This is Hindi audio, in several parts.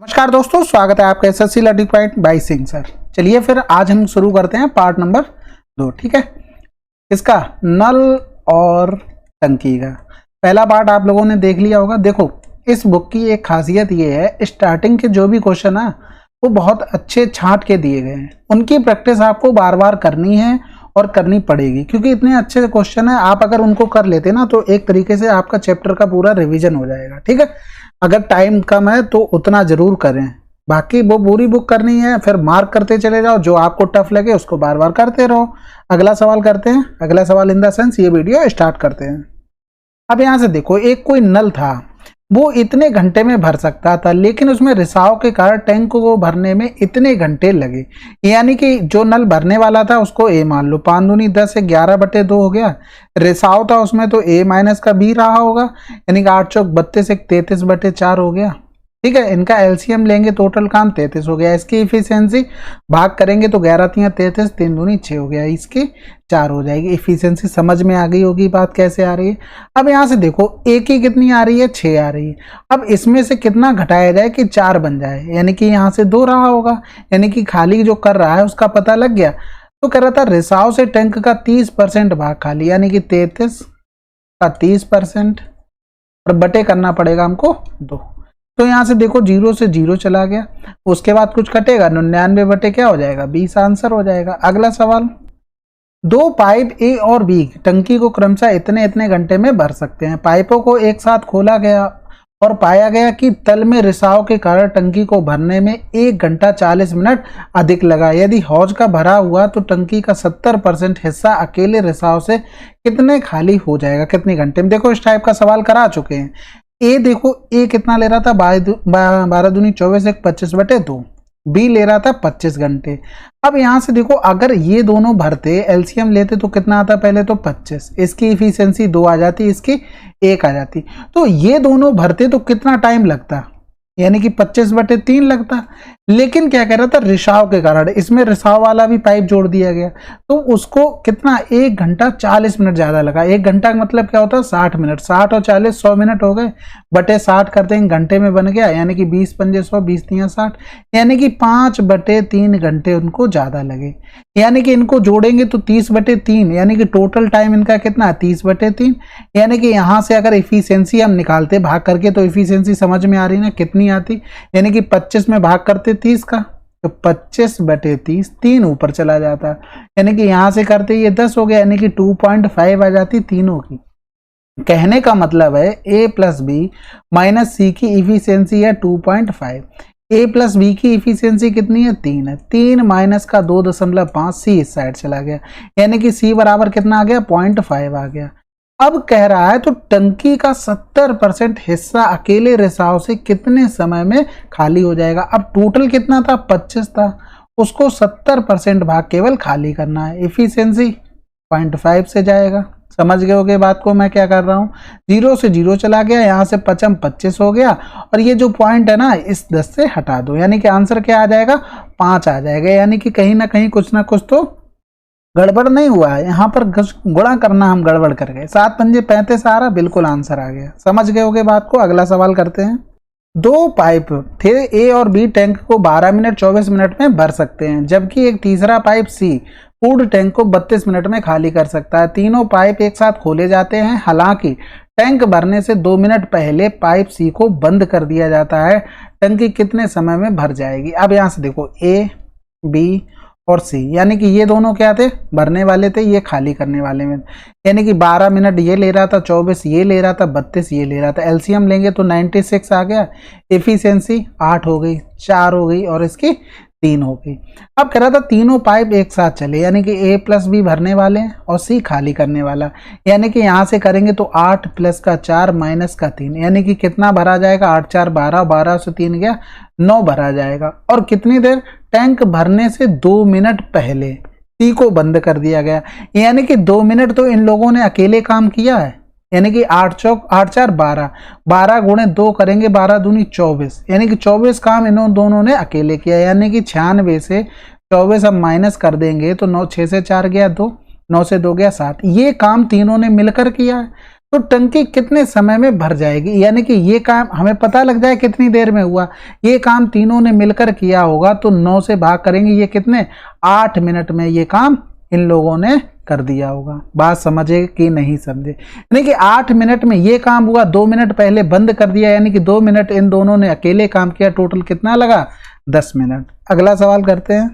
नमस्कार दोस्तों, स्वागत है आपका SSC learning point by Singh sir. चलिए फिर आज हम शुरू करते हैं पार्ट नंबर 2। ठीक है, इसका नल और टंकी का पहला पार्ट आप लोगों ने देख लिया होगा। देखो, इस बुक की एक खासियत ये है, स्टार्टिंग के जो भी क्वेश्चन है वो बहुत अच्छे छांट के दिए गए हैं। उनकी प्रैक्टिस आपको बार बार करनी है और करनी पड़ेगी, क्योंकि इतने अच्छे क्वेश्चन है। आप अगर उनको कर लेते ना तो एक तरीके से आपका चैप्टर का पूरा रिवीजन हो जाएगा। ठीक है, अगर टाइम कम है तो उतना जरूर करें, बाकी वो पूरी बुक करनी है। फिर मार्क करते चले जाओ, जो आपको टफ लगे उसको बार बार करते रहो। अगला सवाल करते हैं। अगला सवाल इन द सेंस ये वीडियो स्टार्ट करते हैं। अब यहां से देखो, एक कोई नल था, वो इतने घंटे में भर सकता था, लेकिन उसमें रिसाव के कारण टैंक को भरने में इतने घंटे लगे। यानी कि जो नल भरने वाला था उसको ए मान लो, 5 दूनी 10 से 11/2 हो गया। रिसाव था उसमें तो ए माइनस का बी रहा होगा, यानी कि 8 चौक 32 से 33/4 हो गया। ठीक है, इनका एलसीएम लेंगे, टोटल काम 33 हो गया। इसकी इफिशियंसी भाग करेंगे तो 11 3 33, 3 दूनी 6 हो गया, इसकी 4 हो जाएगी। इफिशियंसी समझ में आ गई होगी बात कैसे आ रही है। अब यहाँ से देखो, ए की कितनी आ रही है, 6 आ रही है। अब इसमें से कितना घटाया जाए कि 4 बन जाए, यानी कि यहाँ से 2 रहा होगा, यानी कि खाली जो कर रहा है उसका पता लग गया। तो कह रहा था रिसाव से टैंक का 30% भाग खाली, यानी कि 33 का 30% और बटे करना पड़ेगा हमको 2। तो यहां से देखो 0 से 0 चला गया, उसके बाद कुछ कटेगा, 99 बटे क्या हो जाएगा, 20 आंसर हो जाएगा। अगला सवाल, 2 पाइप ए और बी टंकी को क्रमशः इतने इतने घंटे में भर सकते हैं। पाइपों को एक साथ खोला गया और पाया गया कि तल में रिसाव के कारण टंकी को भरने में 1 घंटा 40 मिनट अधिक लगा। यदि हौज का भरा हुआ तो टंकी का 70% हिस्सा अकेले रिसाव से कितने खाली हो जाएगा, कितने घंटे में। देखो, इस टाइप का सवाल करा चुके हैं। ए देखो, ए कितना ले रहा था, 12 दूनी 24 1 25/2। बी ले रहा था 25 घंटे। अब यहां से देखो, अगर ये दोनों भरते, एलसीएम लेते तो कितना आता, पहले तो 25, इसकी इफिशियंसी 2 आ जाती, इसकी 1 आ जाती। तो ये दोनों भरते तो कितना टाइम लगता, यानी कि 25/3 लगता। लेकिन क्या कह रहा था, रिसाव के कारण इसमें रिसाव वाला भी पाइप जोड़ दिया गया, तो उसको कितना 1 घंटा 40 मिनट ज्यादा लगा। 1 घंटा का मतलब क्या होता है, 60 मिनट। 60 और 40 100 मिनट हो गए, बटे 60 करते हैं, घंटे में बन गया, यानी कि 20 पंजे 100, 20 3 60, यानी कि 5/3 घंटे उनको ज्यादा लगे। यानी कि इनको जोड़ेंगे तो 30/3, यानी कि टोटल टाइम इनका कितना है, 30/3। यानी कि यहां से अगर इफिशियंसी हम निकालते भाग करके, तो इफिशियंसी समझ में आ रही ना कितनी आती, यानी कि 25 में भाग करते 30 का, तो 25/30, 3 ऊपर चला जाता, यानी कि यहां से करते ये 10 हो गया, यानी कि 2.5 आ जाती तीनों की। कहने का मतलब है ए प्लस बी माइनस सी की इफिशियंसी है 2.5। ए प्लस बी की इफिशियंसी कितनी है, 3 है। 3 माइनस का 2.5, सी इस साइड चला गया, यानी कि सी बराबर कितना आ गया, 0.5 आ गया। अब कह रहा है तो टंकी का 70% हिस्सा अकेले रिसाव से कितने समय में खाली हो जाएगा। अब टोटल कितना था, 25 था, उसको 70% भाग केवल खाली करना है। इफिशियंसी 0.5 से जाएगा। समझ गए होगे बात को मैं क्या कर रहा हूं। 0 से 0 चला गया, यहां से 25 हो गया, और ये जो पॉइंट है ना, इस 10 से हटा दो, यानी कि आंसर क्या आ जाएगा, 5 आ जाएगा। यानी कि कहीं ना कहीं कुछ ना कुछ तो गड़बड़ नहीं हुआ है, यहाँ पर गुणा करना हम गड़बड़ कर गए। 7 पंजे 35 आ रहा, बिल्कुल आंसर आ गया। समझ गए होगे बात को। अगला सवाल करते हैं। 2 पाइप थे, ए और बी टैंक को 12 मिनट 24 मिनट में भर सकते हैं, जबकि एक तीसरा पाइप सी पूर्ण टैंक को 32 मिनट में खाली कर सकता है। तीनों पाइप एक साथ खोले जाते हैं, हालांकि टैंक भरने से 2 मिनट पहले पाइप सी को बंद कर दिया जाता है। टंकी कितने समय में भर जाएगी। अब यहाँ से देखो, ए बी और सी, यानी कि ये दोनों क्या थे, भरने वाले थे, ये खाली करने वाले में, यानी कि 12 मिनट ये ले रहा था, 24 ये ले रहा था, 32 ये ले रहा था। एलसीएम लेंगे तो 96 आ गया। एफिशिएंसी 8 हो गई, 4 हो गई, और इसकी 3 हो गई। अब कह रहा था तीनों पाइप एक साथ चले, यानी कि ए प्लस बी भरने वाले हैं और सी खाली करने वाला, यानी कि यहां से करेंगे तो 8 प्लस का 4 माइनस का 3, यानी कि कितना भरा जाएगा, 8 4 12, 12 से 3 गया 9 भरा जाएगा। और कितनी देर, टैंक भरने से 2 मिनट पहले सी को बंद कर दिया गया, यानी कि 2 मिनट तो इन लोगों ने अकेले काम किया है, यानी कि 8 चौक 8 4 12, 12 गुणे 2 करेंगे, 12 दूनी 24, यानी कि 24 काम इन दोनों ने अकेले किया, यानी कि 96 से 24 हम माइनस कर देंगे तो 9 6 से 4 गया 2, 9 से 2 गया 7, ये काम तीनों ने मिलकर किया है। तो टंकी कितने समय में भर जाएगी, यानी कि ये काम हमें पता लग जाए कितनी देर में हुआ। ये काम तीनों ने मिलकर किया होगा तो 9 से भाग करेंगे, ये कितने 8 मिनट में ये काम इन लोगों ने कर दिया होगा। बात समझे कि नहीं समझे, यानी कि 8 मिनट में ये काम हुआ, 2 मिनट पहले बंद कर दिया, यानी कि 2 मिनट इन दोनों ने अकेले काम किया, टोटल कितना लगा 10 मिनट। अगला सवाल करते हैं।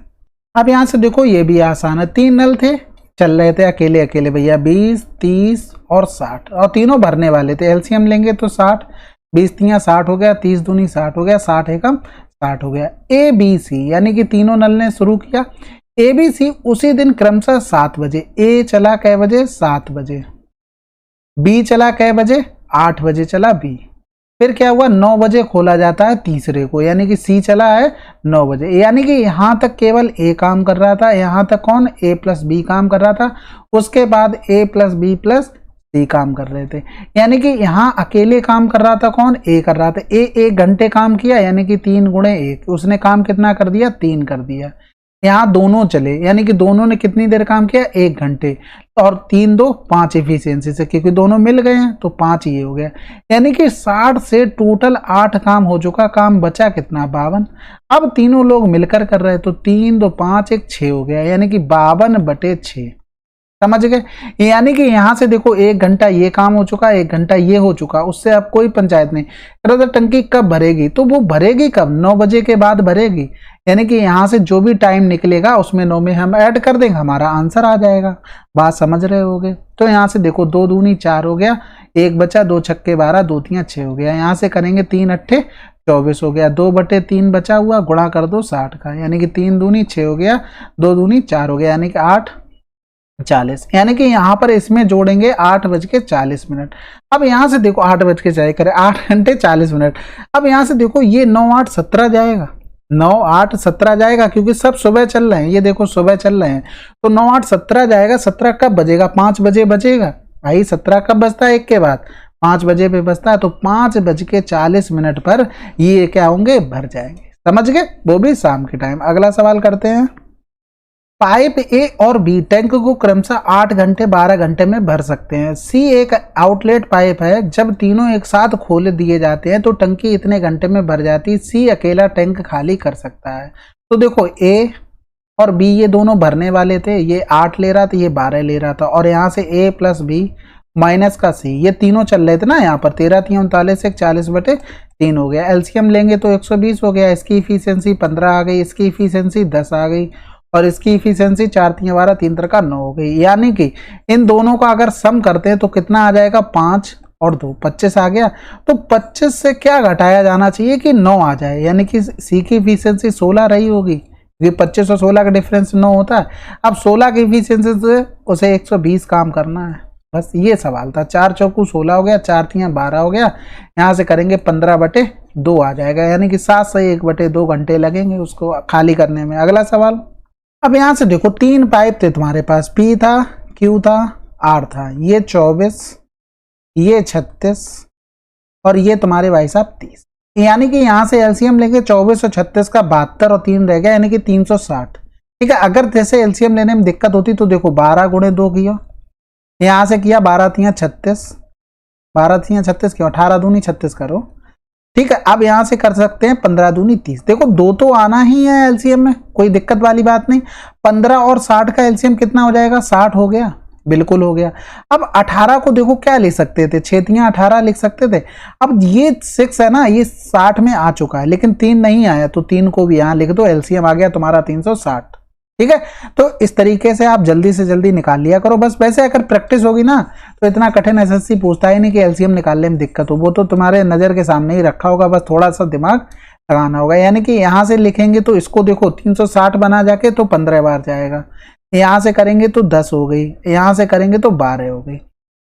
अब यहां से देखो ये भी आसान है, 3 नल थे चल रहे थे अकेले अकेले भैया, 20, 30 और 60, और तीनों भरने वाले थे। एलसीएम लेंगे तो 60, 20 तियां 60 हो गया, 30 दूनी 60 हो गया, 60 एकम 60 हो गया। ए बी सी यानी कि तीनों नल ने शुरू किया। ए बी सी उसी दिन क्रमशः 7 बजे, ए चला कै बजे 7 बजे, बी चला कै बजे 8 बजे चला बी, फिर क्या हुआ 9 बजे खोला जाता है तीसरे को, यानी कि सी चला है 9 बजे, यानी कि यहां तक केवल ए काम कर रहा था, यहां तक कौन ए प्लस बी काम कर रहा था, उसके बाद ए प्लस बी प्लस सी काम कर रहे थे, यानी कि यहां अकेले काम कर रहा था कौन, ए कर रहा था। ए 1 घंटे काम किया, यानी कि 3 गुणे 1, उसने काम कितना कर दिया 3 कर दिया। यहाँ दोनों चले, यानी कि दोनों ने कितनी देर काम किया 1 घंटे, और 3 2 5 एफिशिएंसी से, क्योंकि दोनों मिल गए हैं तो 5 ये हो गया, यानी कि 60 से टोटल 8 काम हो चुका, काम बचा कितना 52। अब तीनों लोग मिलकर कर रहे तो 3 2 5 1 6 हो गया, यानी कि 52/6, समझ गए। यानी कि यहां से देखो 1 घंटा ये काम हो चुका, 1 घंटा ये हो चुका, उससे अब कोई पंचायत नहीं। तो टंकी कब भरेगी, तो वो भरेगी कब 9 बजे के बाद भरेगी, यानी कि यहां से जो भी टाइम निकलेगा उसमें 9 में हम ऐड कर देंगे, हमारा आंसर आ जाएगा। बात समझ रहे होगे। तो यहां से देखो 2 दूनी 4 हो गया, 1 बचा, 2 छक्के 12, 2 तियां 6 हो गया। यहां से करेंगे 3 अट्ठे 24 हो गया, 2/3 बचा हुआ, गुणा कर दो 60 का, यानी कि 3 दूनी 6 हो गया, 2 दूनी 4 हो गया, यानी कि 8:40, यानी कि यहाँ पर इसमें जोड़ेंगे 8:40। अब यहाँ से देखो 8 बज के चाहे करे 8 घंटे 40 मिनट। अब यहाँ से देखो ये 9 8 17 जाएगा, 9 8 17 जाएगा, क्योंकि सब सुबह चल रहे हैं, ये देखो सुबह चल रहे हैं, तो 9 8 17 जाएगा। 17 कब बजेगा 5 बजे बजेगा भाई, 17 कब बजता है 1 के बाद 5 बजे पे बजता है, तो 5:40 पर ये क्या होंगे भर जाएंगे, समझ गए, वो भी शाम के टाइम। अगला सवाल करते हैं। पाइप ए और बी टैंक को क्रमशः 8 घंटे 12 घंटे में भर सकते हैं। सी एक आउटलेट पाइप है, जब तीनों एक साथ खोल दिए जाते हैं तो टंकी इतने घंटे में भर जाती है। सी अकेला टैंक खाली कर सकता है। तो देखो ए और बी ये दोनों भरने वाले थे, ये 8 ले रहा था, ये 12 ले रहा था, और यहाँ से ए प्लस बी माइनस का सी, ये तीनों चल रहे थे ना, यहाँ पर 13 3 39 1 40/3 हो गया। एलसीएम लेंगे तो 120 हो गया, इसकी इफिशियंसी 15 आ गई, इसकी इफिशियंसी 10 आ गई, और इसकी इफिशियंसी 4 3 12 3 3 का 9 हो गई। यानी कि इन दोनों का अगर सम करते हैं तो कितना आ जाएगा 5 और 2 25 आ गया। तो 25 से क्या घटाया जाना चाहिए कि 9 आ जाए, यानी कि सी की इफिशियंसी 16 रही होगी, ये 25 और 16 का डिफरेंस 9 होता है। अब 16 की इफिशियंसी से उसे 120 काम करना है, बस ये सवाल था। 4 चौकू 16 हो गया, 4 तियां 12 हो गया, यहाँ से करेंगे 15/2 आ जाएगा, यानी कि 7 से 1/2 घंटे लगेंगे उसको खाली करने में। अगला सवाल। अब यहां से देखो 3 पाइप थे तुम्हारे पास, पी था, क्यू था, आर था, ये 24, ये 36 और ये तुम्हारे भाई साहब 30, यानी कि यहां से एलसीएम लेंगे 24 और 36 का 72 और 3 रह गया, यानी कि 360। ठीक है, अगर जैसे एलसीएम लेने में दिक्कत होती तो देखो 12 गुणे 2 किया, यहां से किया 12 तियां 36, 12 तियां 36 क्यों, 18 दूनी 36 करो। ठीक है, अब यहां से कर सकते हैं 15 दूनी 30, देखो 2 तो आना ही है एलसीएम में, कोई दिक्कत वाली बात नहीं। 15 और 60 का एलसीएम कितना हो जाएगा 60 हो गया, बिल्कुल हो गया। अब 18 को देखो क्या लिख सकते थे, 6 तियां 18 लिख सकते थे। अब ये 6 है ना, ये 60 में आ चुका है, लेकिन 3 नहीं आया, तो 3 को भी यहां लिख दो, एलसीएम आ गया तुम्हारा 360। ठीक है, तो इस तरीके से आप जल्दी से जल्दी निकाल लिया करो बस। वैसे अगर प्रैक्टिस होगी ना तो इतना कठिन एसएससी पूछता ही नहीं कि एलसीएम निकालने में दिक्कत हो, वो तो तुम्हारे नजर के सामने ही रखा होगा, बस थोड़ा सा दिमाग लगाना होगा। यानी कि यहां से लिखेंगे तो इसको देखो 360 बना जाके तो 15 बार जाएगा, यहां से करेंगे तो 10 हो गई, यहां से करेंगे तो 12 हो गई।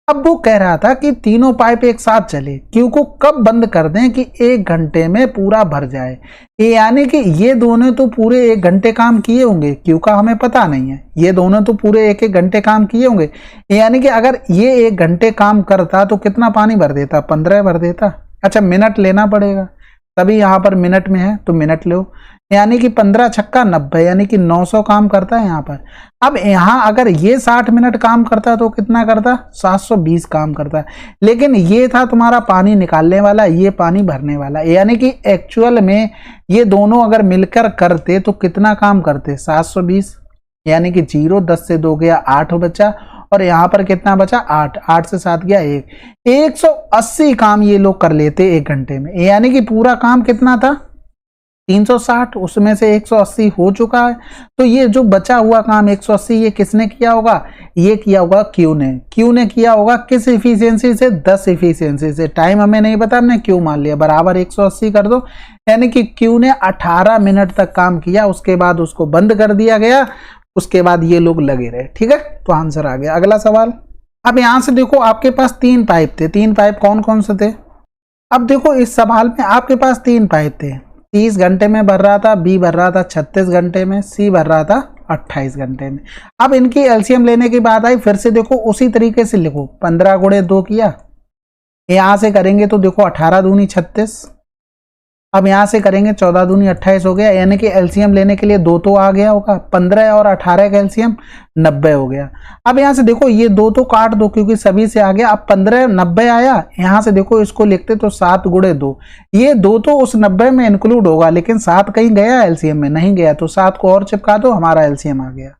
अब वो कह रहा था कि तीनों पाइप एक साथ चले, क्यू को कब बंद कर दें कि 1 घंटे में पूरा भर जाए। यानी कि ये दोनों तो पूरे 1 घंटे काम किए होंगे, क्यू का हमें पता नहीं है, ये दोनों तो पूरे 1 घंटे काम किए होंगे। यानी कि अगर ये 1 घंटे काम करता तो कितना पानी भर देता, 15 भर देता। अच्छा मिनट लेना पड़ेगा, सभी यहाँ पर मिनट में है तो मिनट लो, यानी कि 15 छक्का 90, यानी कि 900 काम करता है यहाँ पर। अब यहाँ अगर ये 60 मिनट काम करता है तो कितना करता, 720 काम करता है। लेकिन ये था तुम्हारा पानी निकालने वाला, ये पानी भरने वाला, यानी कि एक्चुअल में ये दोनों अगर मिलकर करते तो कितना काम करते, 720, यानी कि 0 10 से 2 गया 8 बचा, और यहाँ पर कितना बचा 8, 8 से 7 गया 1, 180 काम ये लोग कर लेते 1 घंटे में। यानी कि पूरा काम कितना था 360, उसमें से 180 हो चुका है। तो ये जो बचा हुआ काम 180 ये किसने किया होगा, ये किया होगा क्यू ने। क्यू ने किया होगा किस इफिशियंसी से, 10 इफिशियंसी से। टाइम हमें नहीं पता, हमने क्यू मान लिया, बराबर 180 कर दो, यानी कि क्यू ने 18 मिनट तक काम किया, उसके बाद उसको बंद कर दिया गया, उसके बाद ये लोग लगे रहे। ठीक है, तो आंसर आ गया। अगला सवाल, अब यहां से देखो आपके पास 3 पाइप थे, 3 पाइप कौन कौन से थे। अब देखो इस सवाल में आपके पास 3 पाइप थे, 30 घंटे में भर रहा था, बी भर रहा था 36 घंटे में, सी भर रहा था 28 घंटे में। अब इनकी एलसीएम लेने की बात आई, फिर से देखो उसी तरीके से लिखो, 15 गुणे 2 किया, यहां से करेंगे तो देखो 18 दूनी 36, अब यहां से करेंगे 14 दूनी 28 हो गया, यानी कि एलसीएम लेने के लिए 2 तो आ गया होगा, 15 और 18 का एलसीएम 90 हो गया। अब यहां से देखो ये 2 तो काट दो क्योंकि सभी से आ गया, अब 15 90 आया, यहां से देखो इसको लिखते तो 7 गुणे 2, ये 2 तो उस 90 में इंक्लूड होगा, लेकिन 7 कहीं गया एलसीएम में, नहीं गया, तो 7 को और चिपका दो, हमारा एलसीएम आ गया।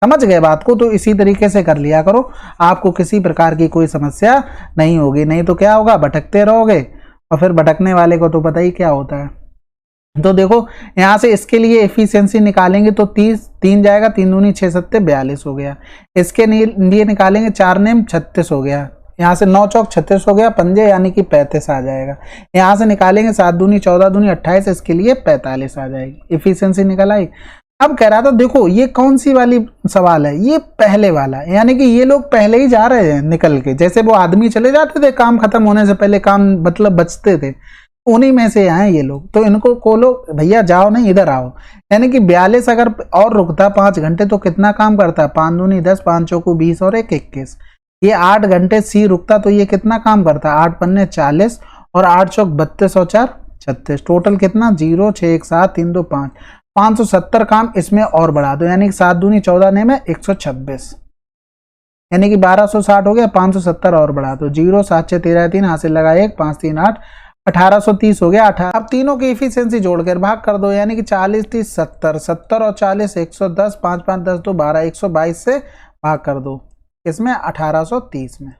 समझ गए बात को, तो इसी तरीके से कर लिया करो, आपको किसी प्रकार की कोई समस्या नहीं होगी, नहीं तो क्या होगा, भटकते रहोगे, और फिर भटकने वाले को तो पता ही क्या होता है। तो देखो यहां से इसके लिए एफिशिएंसी निकालेंगे तो 30, 3 जाएगा, 3 दूनी 6 सत्ते 42 हो गया। इसके लिए निकालेंगे 4 नेम 36 हो गया, यहाँ से 9 चौक 36 हो गया, पंजे यानी कि 35 आ जाएगा। यहाँ से निकालेंगे 7 दूनी 14 दूनी 28, इसके लिए 45 आ जाएगी, एफिशिएंसी निकल आई। अब कह रहा था देखो ये कौन सी वाली सवाल है, ये पहले वाला, यानी कि ये लोग पहले ही जा रहे हैं निकल के, जैसे वो आदमी चले जाते थे काम खत्म होने से पहले, काम मतलब बचते थे, उन्हीं में से आए ये लोग। तो इनको खोलो भैया, जाओ नहीं इधर आओ, यानी कि 42 अगर और रुकता 5 घंटे तो कितना काम करता है, 5 दूनी 10, 5 चौको 20 और 1 21, ये 8 घंटे सी रुकता तो ये कितना काम करता, 8 पन्ने 40 और 8 चौक 32 और 4 36, टोटल कितना 0 6 1 7 3 2 5, 570 काम इसमें और बढ़ा दो, यानी कि 7 दूनी 14 ने में 126, यानी कि 1260 हो गया, 570 और बढ़ा दो, 0 7 6 13 3, हाथ से लगा 1 5 3 8, 1830 हो गया। अब तीनों की एफिशिएंसी जोड़कर भाग कर दो, यानी कि 40 30 70, 70 और 40 110, 5 5 10 2 12, 122 से भाग कर दो, इसमें 1830 में।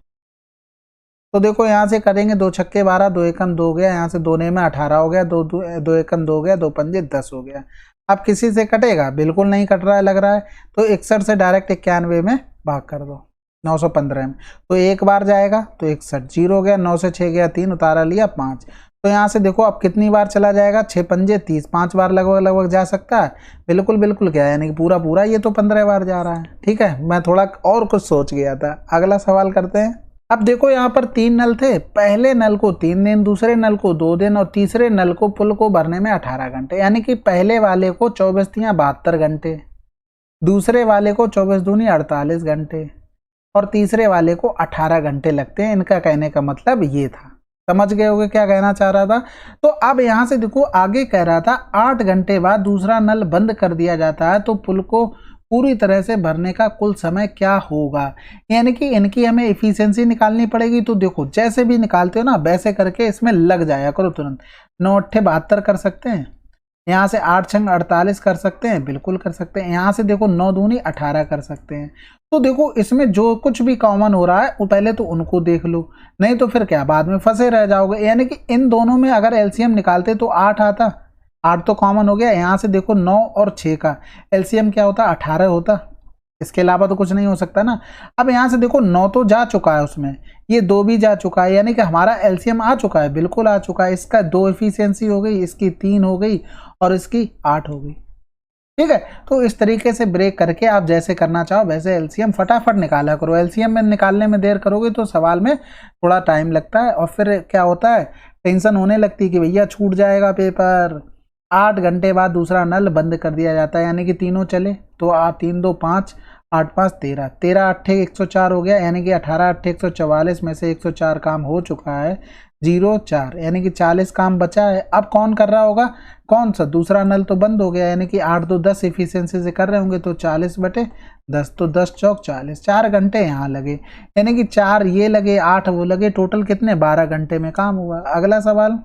तो देखो यहाँ से करेंगे 2 छक्के 12, 2 एकम 2 हो गया, यहाँ से 2 ने में 18 हो गया, 2 एकम 2 हो गया, 2 पंजे 10 हो गया। अब किसी से कटेगा, बिल्कुल नहीं कट रहा है लग रहा है, तो 61 से डायरेक्ट 91 में भाग कर दो, 915 में, तो एक बार जाएगा तो 61, 0 हो गया, 9 से 6 गया 3, उतारा लिया 5, तो यहाँ से देखो अब कितनी बार चला जाएगा, 6 पंजे 30, 5 बार लगभग जा सकता है, बिल्कुल बिल्कुल क्या, यानी कि पूरा ये तो 15 बार जा रहा है। ठीक है, मैं थोड़ा और कुछ सोच गया था। अगला सवाल करते हैं। अब देखो यहाँ पर 3 नल थे, पहले नल को 3 दिन, दूसरे नल को 2 दिन और तीसरे नल को पुल को भरने में 18 घंटे, यानी कि पहले वाले को 24 तियां 72 घंटे, दूसरे वाले को 24 दूनी 48 घंटे और तीसरे वाले को 18 घंटे लगते हैं। इनका कहने का मतलब ये था, समझ गए होगे क्या कहना चाह रहा था। तो अब यहाँ से देखो आगे कह रहा था 8 घंटे बाद दूसरा नल बंद कर दिया जाता है तो पुल को पूरी तरह से भरने का कुल समय क्या होगा, यानी कि इनकी हमें एफिशिएंसी निकालनी पड़ेगी। तो देखो जैसे भी निकालते हो ना वैसे करके इसमें लग जाया करो तुरंत। 9 अट्ठे 72 कर सकते हैं, यहाँ से 8 छंग 48 कर सकते हैं, बिल्कुल कर सकते हैं। यहाँ से देखो 9 दूनी 18 कर सकते हैं। तो देखो इसमें जो कुछ भी कॉमन हो रहा है वो पहले तो उनको देख लो, नहीं तो फिर क्या बाद में फंसे रह जाओगे। यानी कि इन दोनों में अगर एलसीएम निकालते तो 8 आता, 8 तो कॉमन हो गया। यहाँ से देखो 9 और 6 का एलसीएम क्या होता, 18 होता, इसके अलावा तो कुछ नहीं हो सकता ना। अब यहाँ से देखो 9 तो जा चुका है उसमें, ये 2 भी जा चुका है, यानी कि हमारा एलसीएम आ चुका है, बिल्कुल आ चुका है। इसका 2 एफिशिएंसी हो गई, इसकी 3 हो गई और इसकी 8 हो गई। ठीक है, तो इस तरीके से ब्रेक करके आप जैसे करना चाहो वैसे एलसीएम फटाफट निकाला करो। एलसीएम में निकालने में देर करोगे तो सवाल में थोड़ा टाइम लगता है और फिर क्या होता है, टेंशन होने लगती है कि भैया छूट जाएगा पेपर। 8 घंटे बाद दूसरा नल बंद कर दिया जाता है, यानी कि तीनों चले तो 3 2 5 8 5 13, 13 अट्ठे 104 हो गया, यानी कि 18 अट्ठे 144 में से 104 काम हो चुका है। 0 4, यानी कि 40 काम बचा है। अब कौन कर रहा होगा, कौन सा, दूसरा नल तो बंद हो गया, यानी कि 8 2 10 इफिशियंसी से कर रहे होंगे, तो 40/10, तो 10 चौक 40, 4 घंटे यहाँ लगे, यानी कि 4 ये लगे 8 वो लगे, टोटल कितने, 12 घंटे में काम हुआ। अगला सवाल,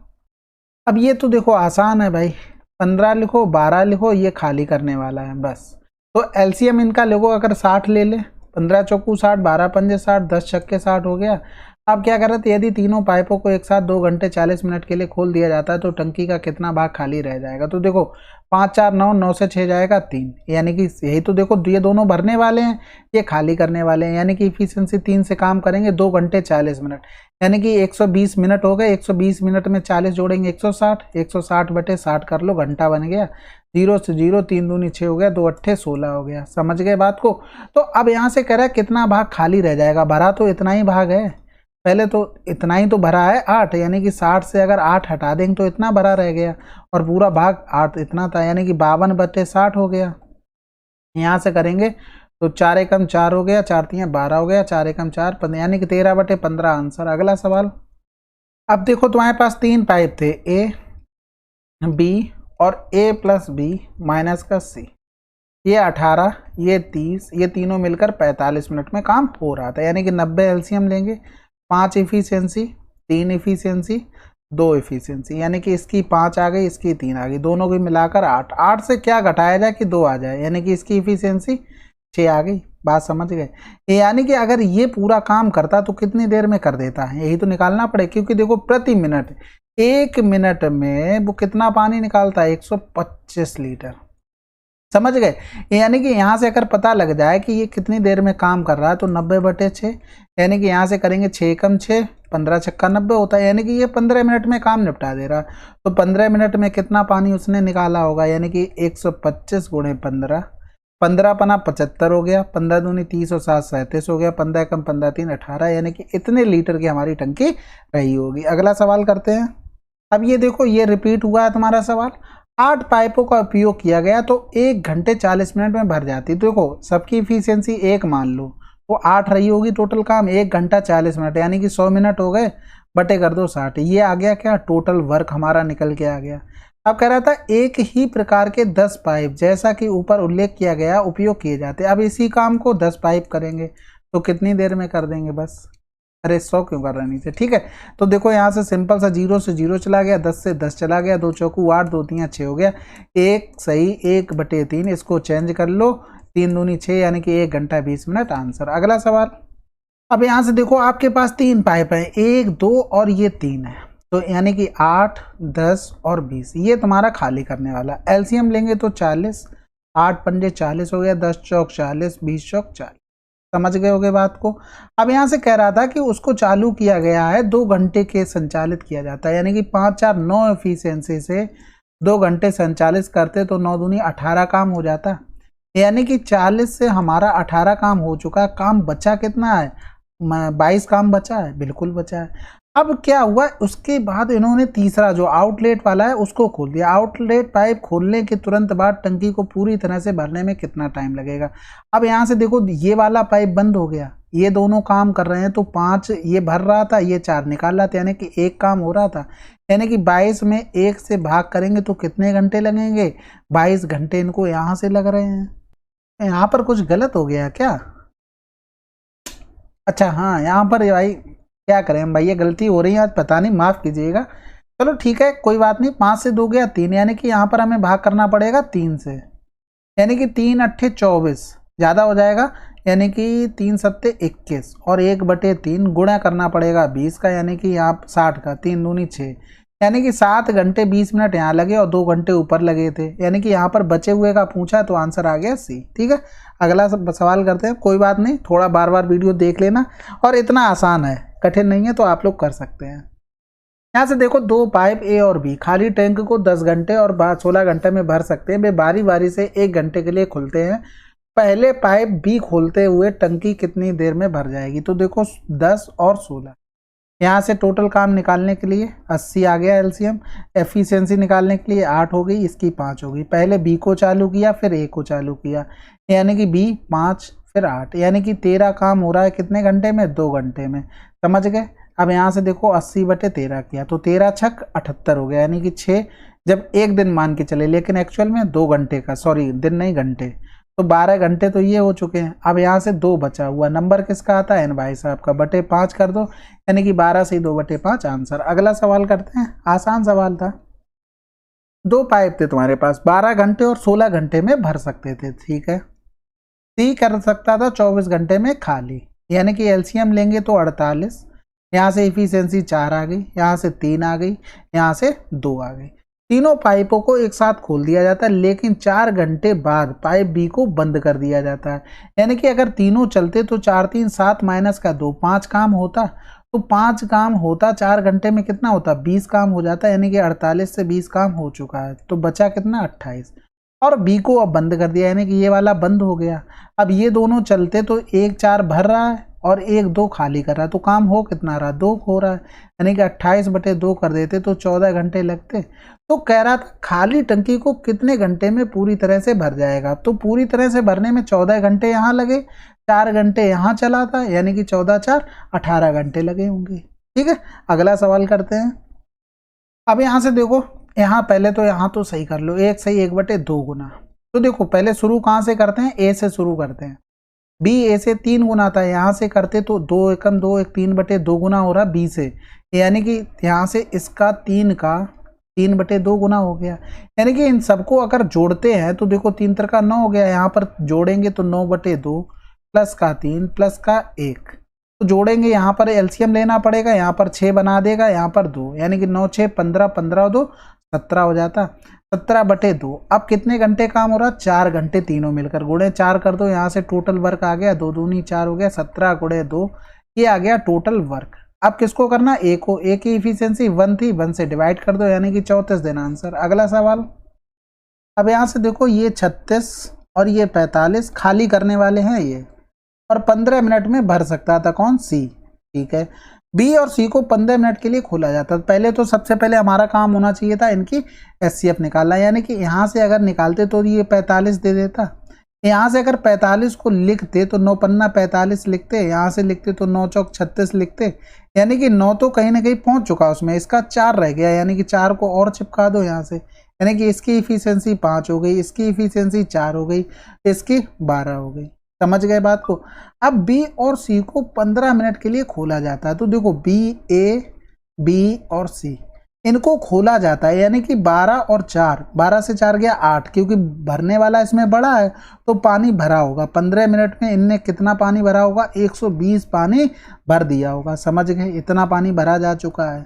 अब ये तो देखो आसान है भाई, 15 लिखो 12 लिखो, ये खाली करने वाला है बस। तो एलसीएम इनका लोगो अगर 60 ले ले, 15 चौकू 60, 12 पंजे 60, 10 छक्के 60 हो गया। अब क्या कर रहे थे, यदि तीनों पाइपों को एक साथ 2 घंटे 40 मिनट के लिए खोल दिया जाता है तो टंकी का कितना भाग खाली रह जाएगा। तो देखो 5 4 9, 9 से 6 जाएगा 3, यानी कि यही तो देखो ये दोनों भरने वाले हैं, ये खाली करने वाले हैं, यानी कि इफिशियंसी 3 से काम करेंगे, 2 घंटे 40 मिनट, यानी कि 120 मिनट हो गए। 120 मिनट में 40 जोड़ेंगे 160, 160/60 कर लो, घंटा बन गया। 0 से 0, 3 दूनी 6 हो गया, 2 अट्ठे 16 हो गया। समझ गए बात को। तो अब यहाँ से कह रहा है कितना भाग खाली रह जाएगा, भरा तो इतना ही भाग है, पहले तो इतना ही तो भरा है 8, यानी कि 60 से अगर 8 हटा देंगे तो इतना भरा रह गया, और पूरा भाग 8 इतना था, यानी कि 52/60 हो गया। यहाँ से करेंगे तो 4 एकम 4 हो गया, 4 3 12 हो गया, 4 एकम 4 15, यानी कि 13/15 आंसर। अगला सवाल, अब देखो तुम्हारे पास 3 पाइप थे, ए बी और a + b - c, ये 18, ये 30, ये तीनों मिलकर 45 मिनट में काम हो रहा था, यानी कि 90 एलसीएम लेंगे, 5 इफिशियंसी, 3 इफिशियंसी, 2 इफिशियंसी, यानी कि इसकी 5 आ गई, इसकी 3 आ गई, दोनों की मिलाकर 8। 8 से क्या घटाया जाए कि 2 आ जाए, यानी कि इसकी इफिशियंसी 6 आ गई। बात समझ गए, यानी कि अगर ये पूरा काम करता तो कितनी देर में कर देता है, यही तो निकालना पड़े, क्योंकि देखो प्रति मिनट, 1 मिनट में वो कितना पानी निकालता है, 125 लीटर। समझ गए, यानी कि यहाँ से अगर पता लग जाए कि ये कितनी देर में काम कर रहा है तो 90/6, यानी कि यहाँ से करेंगे 6 एकम 6, 15 छक्का 90 होता है, यानी कि ये 15 मिनट में काम निपटा दे रहा। तो 15 मिनट में कितना पानी उसने निकाला होगा, यानी कि 125 × 15, 15 पना 75 हो गया, 15 दूनी 30 और 7 37 हो गया, 15 एकम 15 3 18, यानी कि इतने लीटर की हमारी टंकी रही होगी। अगला सवाल करते हैं। अब ये देखो ये रिपीट हुआ है तुम्हारा सवाल, 8 पाइपों का उपयोग किया गया तो 1 घंटे 40 मिनट में भर जाती। तो देखो सबकी इफिशियंसी 1 मान लो, तो 8 रही होगी टोटल काम, 1 घंटा 40 मिनट, यानी कि 100 मिनट हो गए, बटे कर दो 60, ये आ गया क्या, टोटल वर्क हमारा निकल के आ गया। अब कह रहा था एक ही प्रकार के 10 पाइप जैसा कि ऊपर उल्लेख किया गया उपयोग किए जाते। अब इसी काम को 10 पाइप करेंगे तो कितनी देर में कर देंगे, बस अरे 100 क्यों कर रहा है नीचे, ठीक है। तो देखो यहाँ से सिंपल सा 0 से 0 चला गया, 10 से 10 चला गया, 2 चौकू 8, 2 3 6 हो गया, 1 सही 1/3, इसको चेंज कर लो, 3 दूनी 6, यानी कि 1 घंटा 20 मिनट आंसर। अगला सवाल, अब यहाँ से देखो आपके पास 3 पाइप है, 1 2 और ये 3 है, तो यानी कि 8 10 और 20, ये तुम्हारा खाली करने वाला। एलसीएम लेंगे तो 40, 8 पंजे 40 हो गया, 10 चौक 40, 20 चौक 40। समझ गए होगे बात को। अब यहाँ से कह रहा था कि उसको चालू किया गया है 2 घंटे के संचालित किया जाता है, यानी कि 5 4 9 एफिशिएंसी से 2 घंटे संचालित करते तो 9 दूनी 18 काम हो जाता, यानी कि 40 से हमारा 18 काम हो चुका है। काम बचा कितना है, 22 काम बचा है, बिल्कुल बचा है। अब क्या हुआ, उसके बाद इन्होंने तीसरा जो आउटलेट वाला है उसको खोल दिया। आउटलेट पाइप खोलने के तुरंत बाद टंकी को पूरी तरह से भरने में कितना टाइम लगेगा। अब यहाँ से देखो ये वाला पाइप बंद हो गया, ये दोनों काम कर रहे हैं, तो 5 ये भर रहा था, ये 4 निकाल रहा था, यानी कि 1 काम हो रहा था, यानी कि 22 में 1 से भाग करेंगे तो कितने घंटे लगेंगे, 22 घंटे इनको यहाँ से लग रहे हैं। यहाँ पर कुछ गलत हो गया क्या, अच्छा हाँ यहाँ पर भाई क्या करें भाई, ये गलती हो रही है आज, पता नहीं, माफ़ कीजिएगा। चलो ठीक है कोई बात नहीं, 5 से 2 गया 3, यानी कि यहाँ पर हमें भाग करना पड़ेगा 3 से, यानी कि 3 अट्ठे 24 ज़्यादा हो जाएगा, यानी कि 3 सत्ते 21 और 1/3 गुणा करना पड़ेगा 20 का, यानी कि यहाँ 60 का, 3 दूनी 6, यानी कि 7 घंटे 20 मिनट यहाँ लगे और 2 घंटे ऊपर लगे थे, यानी कि यहाँ पर बचे हुए का पूछा तो आंसर आ गया सी। ठीक है अगला सवाल करते हैं, कोई बात नहीं, थोड़ा बार बार वीडियो देख लेना, और इतना आसान है, कठिन नहीं है, तो आप लोग कर सकते हैं। यहाँ से देखो 2 पाइप ए और बी खाली टैंक को 10 घंटे और 16 घंटे में भर सकते हैं। वे बारी बारी से 1 घंटे के लिए खुलते हैं। पहले पाइप बी खोलते हुए टंकी कितनी देर में भर जाएगी, तो देखो 10 और 16, यहाँ से टोटल काम निकालने के लिए 80 आ गया एलसीएम, एफिशिएंसी निकालने के लिए 8 हो गई, इसकी 5 हो गई। पहले बी को चालू किया फिर ए को चालू किया, यानी कि बी 5 फिर 8, यानी कि 13 काम हो रहा है कितने घंटे में, 2 घंटे में। समझ गए। अब यहाँ से देखो 80/13 किया तो 13 छक 78 हो गया, यानी कि 6 जब एक दिन मान के चले, लेकिन एक्चुअल में 2 घंटे का, सॉरी दिन नहीं घंटे, तो 12 घंटे तो ये हो चुके हैं। अब यहाँ से 2 बचा हुआ, नंबर किसका आता है, एन भाई साहब का, बटे 5 कर दो, यानी कि 12 से 2/5 आंसर। अगला सवाल करते हैं, आसान सवाल था। 2 पाइप थे तुम्हारे पास, 12 घंटे और 16 घंटे में भर सकते थे, ठीक है। सी कर सकता था 24 घंटे में खाली, यानी कि एलसीएम लेंगे तो 48, यहाँ से इफिशियंसी 4 आ गई, यहाँ से 3 आ गई, यहाँ से 2 आ गई। तीनों पाइपों को एक साथ खोल दिया जाता है, लेकिन 4 घंटे बाद पाइप बी को बंद कर दिया जाता है। यानी कि अगर तीनों चलते तो 4 3 7 माइनस का 2 5 काम होता, तो 5 काम होता 4 घंटे में कितना होता, 20 काम हो जाता, यानी कि 48 से 20 काम हो चुका है, तो बचा कितना 28, और बी को अब बंद कर दिया, यानी कि ये वाला बंद हो गया। अब ये दोनों चलते तो 1 4 भर रहा है और 1 2 खाली कर रहा है, तो काम हो कितना रहा, 2 हो रहा है, यानी कि 28/2 कर देते तो 14 घंटे लगते। तो कह रहा था खाली टंकी को कितने घंटे में पूरी तरह से भर जाएगा, तो पूरी तरह से भरने में 14 घंटे यहाँ लगे, 4 घंटे यहाँ चला था, यानी कि 14 4 18 घंटे लगे होंगे, ठीक है। अगला सवाल करते हैं। अब यहाँ से देखो, यहाँ पहले तो यहाँ तो सही कर लो, 1 सही 1/2 गुना। तो देखो पहले शुरू कहाँ से करते हैं, ए से शुरू करते हैं। बी ए से 3 गुना था, यहाँ से करते तो 2 एकम 2 1 3/2 गुना हो रहा बी से, यानी कि यहाँ से इसका 3 का 3/2 गुना हो गया। यानी कि इन सबको अगर जोड़ते हैं तो देखो 3 3 9 हो गया, यहाँ पर जोड़ेंगे तो 9/2 प्लस का 3 प्लस का 1, तो जोड़ेंगे, यहाँ पर एलसीएम लेना पड़ेगा, यहाँ पर 6 बना देगा, यहाँ पर 2, यानी कि 9 6 15 15 2 17 हो जाता, 17/2। अब कितने घंटे काम हो रहा, 4 घंटे तीनों मिलकर, गुणे 4 कर दो, यहाँ से टोटल वर्क आ गया 2 दूनी 4 हो गया, 17 गुणे 2, ये आ गया टोटल वर्क। अब किसको करना, ए को, ए की इफिशियंसी 1 थी, 1 से डिवाइड कर दो, यानी कि 34 देना आंसर। अगला सवाल। अब यहाँ से देखो ये 36 और ये 45 खाली करने वाले हैं ये, और 15 मिनट में भर सकता था कौन, सी, ठीक है। बी और सी को 15 मिनट के लिए खोला जाता था। पहले तो सबसे पहले हमारा काम होना चाहिए था इनकी एचसीएफ निकालना, यानी कि यहाँ से अगर निकालते तो ये 45 दे देता, यहाँ से अगर 45 को लिखते तो 9 पन्ना 45 लिखते, यहाँ से लिखते तो 9 चौक 36 लिखते, यानी कि 9 तो कहीं ना कहीं पहुँच चुका उसमें, इसका 4 रह गया, यानी कि 4 को और चिपका दो यहाँ से, यानी कि इसकी इफिशियंसी 5 हो गई, इसकी इफिशियंसी 4 हो गई, इसकी 12 हो गई। समझ गए बात को। अब बी और सी को 15 मिनट के लिए खोला जाता है, तो देखो बी ए बी और सी इनको खोला जाता है, यानी कि 12 और 4, 12 से 4 गया 8, क्योंकि भरने वाला इसमें बड़ा है तो पानी भरा होगा। 15 मिनट में इनने कितना पानी भरा होगा, 120 पानी भर दिया होगा। समझ गए, इतना पानी भरा जा चुका है।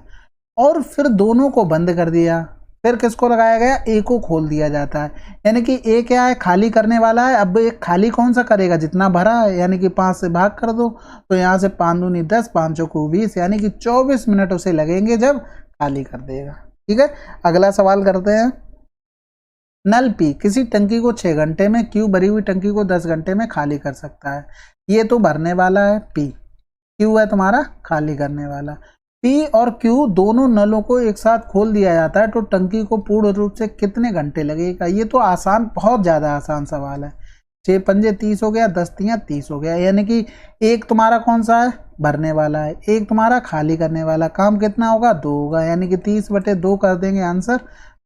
और फिर दोनों को बंद कर दिया, फिर किसको लगाया गया, ए को खोल दिया जाता है, यानी कि ए क्या है, खाली करने वाला है। अब एक खाली कौन सा करेगा, जितना भरा है, यानी कि 5 से भाग कर दो, तो यहाँ से 5 दूनी 10 5 चौको 20, यानी कि 24 मिनट उसे लगेंगे जब खाली कर देगा, ठीक है। अगला सवाल करते हैं। नल पी किसी टंकी को 6 घंटे में, क्यू भरी हुई टंकी को 10 घंटे में खाली कर सकता है। ये तो भरने वाला है पी, क्यू है तुम्हारा खाली करने वाला। पी और क्यू दोनों नलों को एक साथ खोल दिया जाता है तो टंकी को पूर्ण रूप से कितने घंटे लगेगा। ये तो आसान, बहुत ज़्यादा आसान सवाल है। 6 पंजे 30 हो गया, 10 तियां 30 हो गया, यानी कि एक तुम्हारा कौन सा है, भरने वाला है, एक तुम्हारा खाली करने वाला। काम कितना होगा, 2 होगा, यानी कि 30/2 कर देंगे, आंसर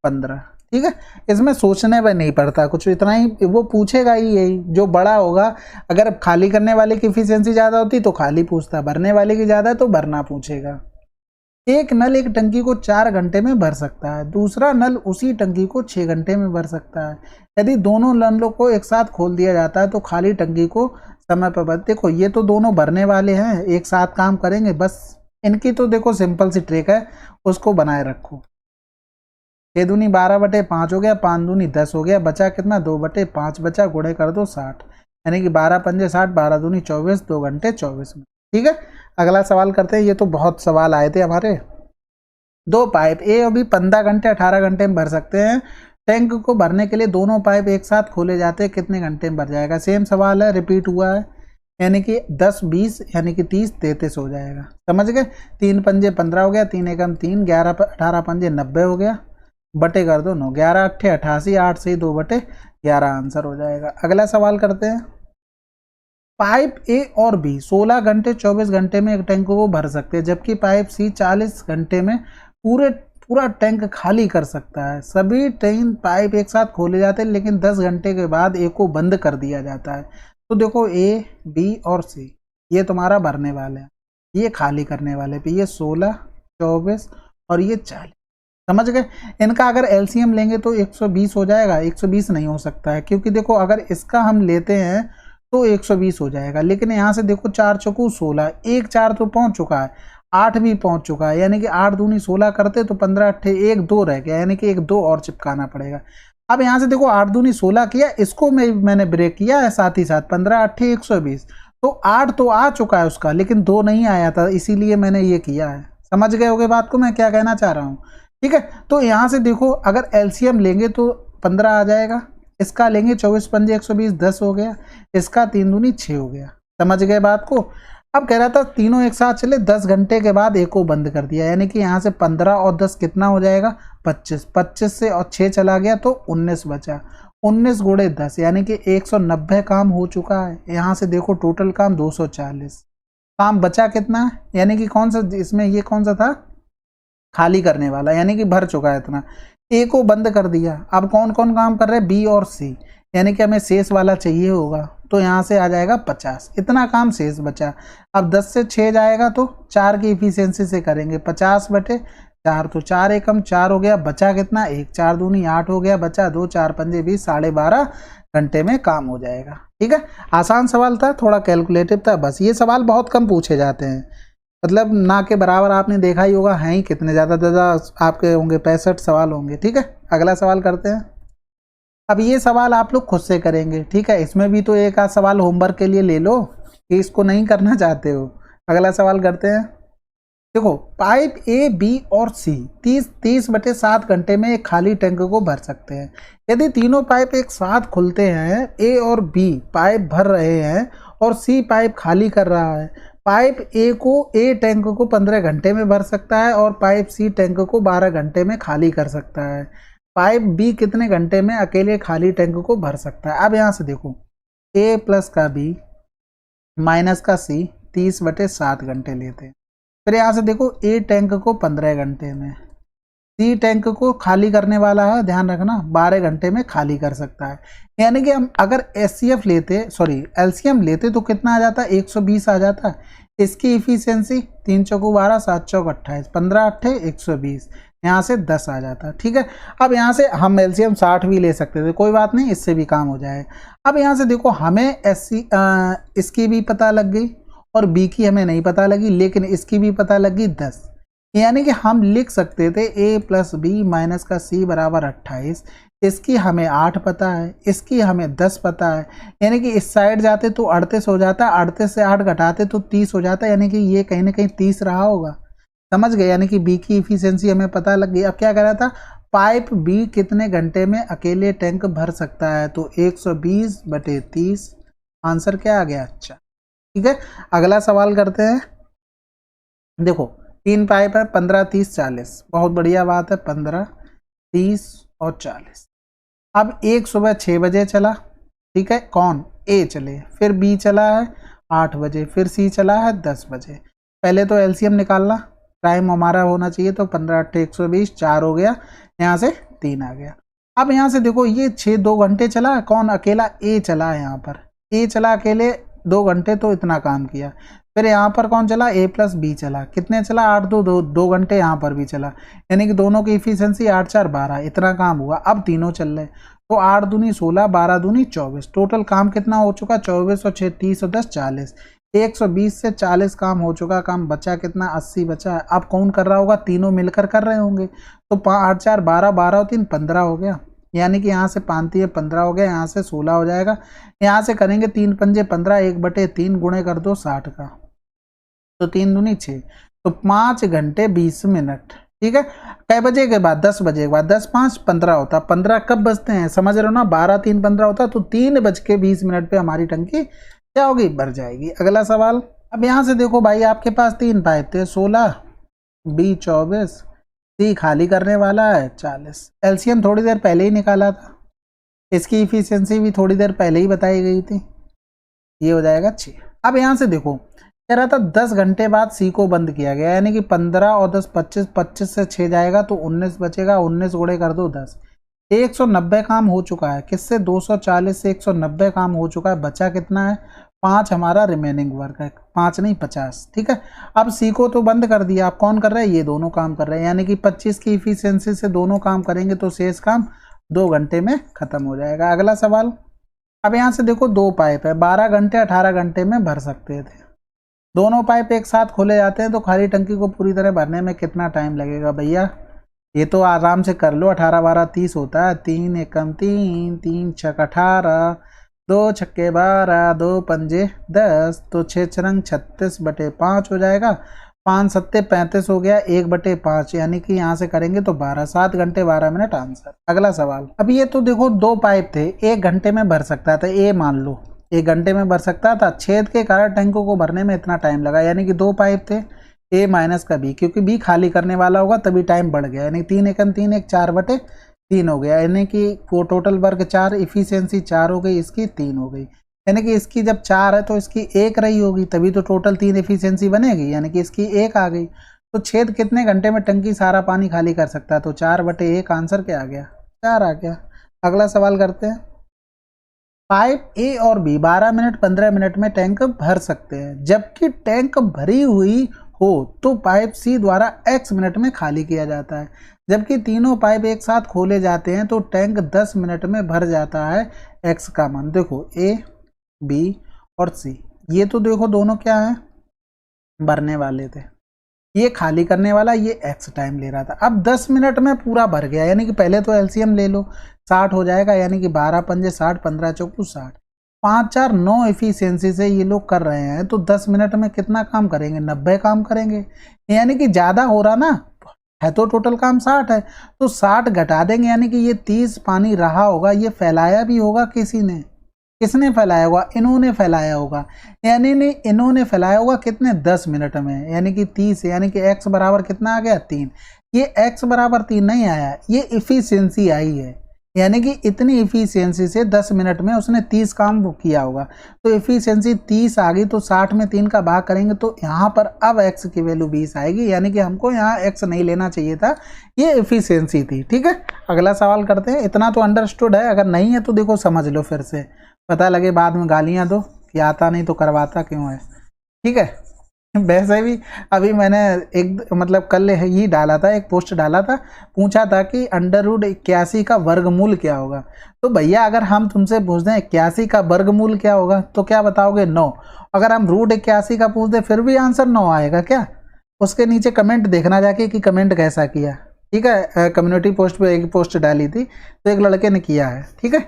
15, ठीक है। इसमें सोचने में नहीं पड़ता कुछ, इतना ही वो पूछेगा ही, यही जो बड़ा होगा। अगर खाली करने वाले की एफिशिएंसी ज़्यादा होती तो खाली पूछता, भरने वाले की ज़्यादा तो भरना पूछेगा। एक नल एक टंकी को 4 घंटे में भर सकता है, दूसरा नल उसी टंकी को 6 घंटे में भर सकता है। यदि दोनों नलों को एक साथ खोल दिया जाता है तो खाली टंकी को समय पर भर। देखो ये तो दोनों भरने वाले हैं, एक साथ काम करेंगे, बस इनकी तो देखो सिंपल सी ट्रिक है, उसको बनाए रखो। 6 दूनी 12/5 हो गया, 5 दूनी 10 हो गया, बचा कितना, 2/5 बचा, गुणे कर दो 60, यानी कि 12 पंजे 60, 12 दूनी 24, 2 घंटे 24 मिनट, ठीक है। अगला सवाल करते हैं। ये तो बहुत सवाल आए थे हमारे। 2 पाइप ए और बी 15 घंटे 18 घंटे में भर सकते हैं। टैंक को भरने के लिए दोनों पाइप एक साथ खोले जाते हैं, कितने घंटे में भर जाएगा। सेम सवाल है, रिपीट हुआ है, यानी कि 10 20 यानी कि 30 33 हो जाएगा। समझ गए। 3 पंजे 15 हो गया, 3 एकम 3, 11 18 पंजे 90 हो गया, बटे कर दो 9, 11 अट्ठे 88, 8 से 2/11 आंसर हो जाएगा। अगला सवाल करते हैं। पाइप ए और बी 16 घंटे 24 घंटे में एक टैंक को भर सकते हैं, जबकि पाइप सी 40 घंटे में पूरा टैंक खाली कर सकता है। सभी 3 पाइप एक साथ खोले जाते हैं, लेकिन 10 घंटे के बाद ए को बंद कर दिया जाता है। तो देखो ए, बी और सी ये तुम्हारा भरने वाले हैं, ये खाली करने वाले पे, ये 16, 24 और ये 40। समझ गए? इनका अगर एलसीएम लेंगे तो 120 हो जाएगा। 120 नहीं हो सकता है, क्योंकि देखो अगर इसका हम लेते हैं तो 120 हो जाएगा, लेकिन यहाँ से देखो 4 चौकू 16, 1 4 तो पहुंच चुका है, 8 भी पहुंच चुका है, यानी कि 8 दूनी 16 करते तो 15 8 1 2 रह गया, यानी कि 1 2 और चिपकाना पड़ेगा। अब यहाँ से देखो 8 दूनी 16 किया, इसको मैंने ब्रेक किया है साथ ही साथ, 15 8 120, तो 8 तो आ चुका है उसका, लेकिन 2 नहीं आया था, इसीलिए मैंने ये किया है। समझ गए होगे बात को मैं क्या कहना चाह रहा हूँ? ठीक है, तो यहाँ से देखो अगर एलसीएम लेंगे तो 15 आ जाएगा, इसका लेंगे 24 पंजे 120, 10 हो गया, इसका 3 दूनी 6 हो गया। समझ गए बात को? अब कह रहा था तीनों एक साथ चले, 10 घंटे के बाद एक को बंद कर दिया, यानी कि यहाँ से 15 और 10 कितना हो जाएगा? 25, 25 से और 6 चला गया तो 19 बचा, 19 गुणे 10 यानी कि 190 काम हो चुका है। यहाँ से देखो टोटल काम 240, काम बचा कितना, यानी कि कौन सा इसमें, ये कौन सा था? खाली करने वाला, यानी कि भर चुका है इतना। ए को बंद कर दिया, अब कौन कौन काम कर रहे हैं? बी और सी, यानी कि हमें शेष वाला चाहिए होगा, तो यहाँ से आ जाएगा 50, इतना काम शेष बचा। अब 10 से 6 जाएगा तो 4 की इफिशियंसी से करेंगे, 50/4, तो 4 एकम 4 हो गया, बचा कितना? 1, 4 दूनी 8 हो गया, बचा 2, 4 पंजे 20, 12.5 घंटे में काम हो जाएगा। ठीक है, आसान सवाल था, थोड़ा कैलकुलेटिव था, बस ये सवाल बहुत कम पूछे जाते हैं, मतलब ना के बराबर आपने देखा ही होगा, हैं ही कितने, ज़्यादा आपके होंगे 65 सवाल होंगे। ठीक है, अगला सवाल करते हैं। अब ये सवाल आप लोग खुद से करेंगे, ठीक है, इसमें भी तो एक आध सवाल होमवर्क के लिए ले लो कि इसको नहीं करना चाहते हो। अगला सवाल करते हैं। देखो पाइप ए, बी और सी 30/7 घंटे में एक खाली टैंक को भर सकते हैं। यदि तीनों पाइप एक साथ खुलते हैं, ए और बी पाइप भर रहे हैं और सी पाइप खाली कर रहा है, पाइप ए टैंक को 15 घंटे में भर सकता है और पाइप सी टैंक को 12 घंटे में खाली कर सकता है। पाइप बी कितने घंटे में अकेले खाली टैंक को भर सकता है? अब यहाँ से देखो ए प्लस का बी माइनस का सी 30/7 घंटे लेते हैं। फिर यहाँ से देखो ए टैंक को 15 घंटे में, सी टैंक को खाली करने वाला है, ध्यान रखना 12 घंटे में खाली कर सकता है। यानी कि हम अगर एचसीएफ लेते, सॉरी एलसीएम लेते तो कितना आ जाता? 120 आ जाता। इसकी इफिशियंसी 3 चौको 12, 7 चौक 28, 15 8 120, यहाँ से 10 आ जाता। ठीक है, अब यहाँ से हम एलसीएम 60 भी ले सकते थे, कोई बात नहीं, इससे भी काम हो जाए। अब यहाँ से देखो हमें इसकी भी पता लग गई और बी की हमें नहीं पता लगी, लेकिन इसकी भी पता लगी 10, यानी कि हम लिख सकते थे ए प्लस बी माइनस का सी बराबर 28। इसकी हमें 8 पता है, इसकी हमें 10 पता है, यानी कि इस साइड जाते तो 38 हो जाता, 38 से 8 घटाते तो 30 हो जाता, यानी कि ये कहीं ना कहीं 30 रहा होगा। समझ गए? यानी कि बी की इफिशियंसी हमें पता लग गई। अब क्या कह रहा था? पाइप बी कितने घंटे में अकेले टैंक भर सकता है? तो 120/30, आंसर क्या आ गया? अच्छा, ठीक है, अगला सवाल करते हैं। देखो 3 पाइप है, 15 30 40, बहुत बढ़िया बात है, 15 30 और 40। अब एक सुबह 6 बजे चला, ठीक है, कौन? ए चले, फिर बी चला है 8 बजे, फिर सी चला है 10 बजे। पहले तो एलसीएम निकालना, टाइम हमारा होना चाहिए, तो 15 8 120, 4 हो गया, यहाँ से 3 आ गया। अब यहाँ से देखो ये 2 घंटे चला, कौन? अकेला ए चला है, यहाँ पर ए चला अकेले 2 घंटे, तो इतना काम किया। फिर यहाँ पर कौन चला? ए प्लस बी चला, कितने चला? 8 2 घंटे, यहाँ पर भी चला, यानी कि दोनों की इफिशियंसी 8 4 12, इतना काम हुआ। अब तीनों चल रहे, तो 8 दूनी 16, 12 दूनी 24, टोटल काम कितना हो चुका? 24 और 6 30 और 10 40, 120 से 40 काम हो चुका, काम बचा कितना? 80 बचा। अब कौन कर रहा होगा? तीनों मिलकर कर रहे होंगे, तो 8 4 12, 12 और 3 15 हो गया, यानी कि यहाँ से 5 3 15 हो गया, यहाँ से 16 हो जाएगा। यहाँ से करेंगे 3 पंजे 15, 1/3 गुणे कर दो 60 का, तो 3 दूनी 6, तो 5 घंटे 20 मिनट। ठीक है, कै बजे के बाद? 10 बजे के बाद, 10 5 15 होता, 15 कब बजते हैं समझ रहे हो ना? 12 3 15 होता, तो 3:20 पे हमारी टंकी क्या होगी? भर जाएगी। अगला सवाल। अब यहाँ से देखो भाई, आपके पास 3 पाइप थे, 16 बी 24, सी खाली करने वाला है 40। एलसीएम थोड़ी देर पहले ही निकाला था, इसकी इफिशियंसी भी थोड़ी देर पहले ही बताई गई थी। ये हो जाएगा 6। अब यहाँ से देखो कह रहा था 10 घंटे बाद सी को बंद किया गया, यानी कि 15 और 10 25, 25 से 6 जाएगा तो 19 बचेगा, 19 गुणे कर दो 10। 190 काम हो चुका है, किससे 240 से 190 काम हो चुका है, बचा कितना है 5 हमारा रिमेनिंग वर्क है, 5 नहीं 50। ठीक है, अब सी को तो बंद कर दिया, आप कौन कर रहे हैं, ये दोनों काम कर रहे हैं, यानी कि 25 की इफिशियंसी से दोनों काम करेंगे तो शेष काम 2 घंटे में खत्म हो जाएगा। अगला सवाल, अब यहाँ से देखो 2 पाइप है, 12 घंटे 18 घंटे में भर सकते थे। दोनों पाइप एक साथ खोले जाते हैं तो खाली टंकी को पूरी तरह भरने में कितना टाइम लगेगा भैया, ये तो आराम से कर लो। 18 12 30 होता है, 3 एकम 3, 3 छक 18, 2 छक्के 12, 2 पंजे 10, तो 6 चरंग 36/5 हो जाएगा, 5 सत्ते 35 हो गया, 1/5, यानी कि यहाँ से करेंगे तो 12, 7 घंटे 12 मिनट आंसर। अगला सवाल, अब ये तो देखो 2 पाइप थे, 1 घंटे में भर सकता था, ए मान लो 1 घंटे में भर सकता था, छेद के कारण टैंकों को भरने में इतना टाइम लगा, यानी कि 2 पाइप थे, ए माइनस का बी, क्योंकि बी खाली करने वाला होगा तभी टाइम बढ़ गया, यानी 3 एकम 3 1 4/3 हो गया, यानी कि वो टोटल वर्क 4, इफिशियंसी 4 हो गई, इसकी 3 हो गई, यानी कि इसकी जब 4 है तो इसकी 1 रही होगी, तभी तो टोटल 3 इफिशियंसी बनेगी, यानी कि इसकी 1 आ गई। तो छेद कितने घंटे में टंकी सारा पानी खाली कर सकता है, तो 4/1, आंसर क्या आ गया, 4 आ गया। अगला सवाल करते हैं, पाइप ए और बी 12 मिनट 15 मिनट में टैंक भर सकते हैं, जबकि टैंक भरी हुई हो तो पाइप सी द्वारा x मिनट में खाली किया जाता है, जबकि तीनों पाइप एक साथ खोले जाते हैं तो टैंक 10 मिनट में भर जाता है। x का मान देखो, ए बी और सी, ये तो देखो दोनों क्या है, भरने वाले थे, ये खाली करने वाला, ये x टाइम ले रहा था। अब 10 मिनट में पूरा भर गया, यानी कि पहले तो एलसीएम ले लो, 60 हो जाएगा, यानी कि 12 पंजे 60, 15 चौकू 60, 5 4 9 एफिशिएंसी से ये लोग कर रहे हैं, तो 10 मिनट में कितना काम करेंगे, 90 काम करेंगे, यानी कि ज़्यादा हो रहा ना है, तो टोटल काम 60 है, तो 60 घटा देंगे, यानी कि ये 30 पानी रहा होगा, ये फैलाया भी होगा किसी ने, किसने फैलाया होगा, इन्होंने फैलाया होगा, यानी नहीं इन्होंने फैलाया होगा कितने 10 मिनट में, यानी कि 30, यानी कि x बराबर कितना आ गया 3, ये x बराबर 3 नहीं आया, ये इफिशियंसी आई है, यानी कि इतनी इफिशियंसी से 10 मिनट में उसने 30 काम किया होगा, तो इफिशियंसी 30 आ गई, तो 60 में 3 का भाग करेंगे तो यहाँ पर अब x की वैल्यू 20 आएगी, यानी कि हमको यहाँ x नहीं लेना चाहिए था, ये इफिशियंसी थी। ठीक है, अगला सवाल करते हैं, इतना तो अंडरस्टूड है, अगर नहीं है तो देखो समझ लो फिर से, पता लगे बाद में गालियाँ दो कि आता नहीं तो करवाता क्यों है। ठीक है, वैसे भी अभी मैंने एक मतलब कल ही डाला था, एक पोस्ट डाला था, पूछा था कि √81 का वर्गमूल क्या होगा, तो भैया अगर हम तुमसे पूछ दें 81 का वर्गमूल क्या होगा तो क्या बताओगे 9, अगर हम √81 का पूछ दें फिर भी आंसर 9 आएगा क्या, उसके नीचे कमेंट देखना जाके कि कमेंट कैसा किया। ठीक है, कम्युनिटी पोस्ट पे एक पोस्ट डाली थी तो एक लड़के ने किया है। ठीक है,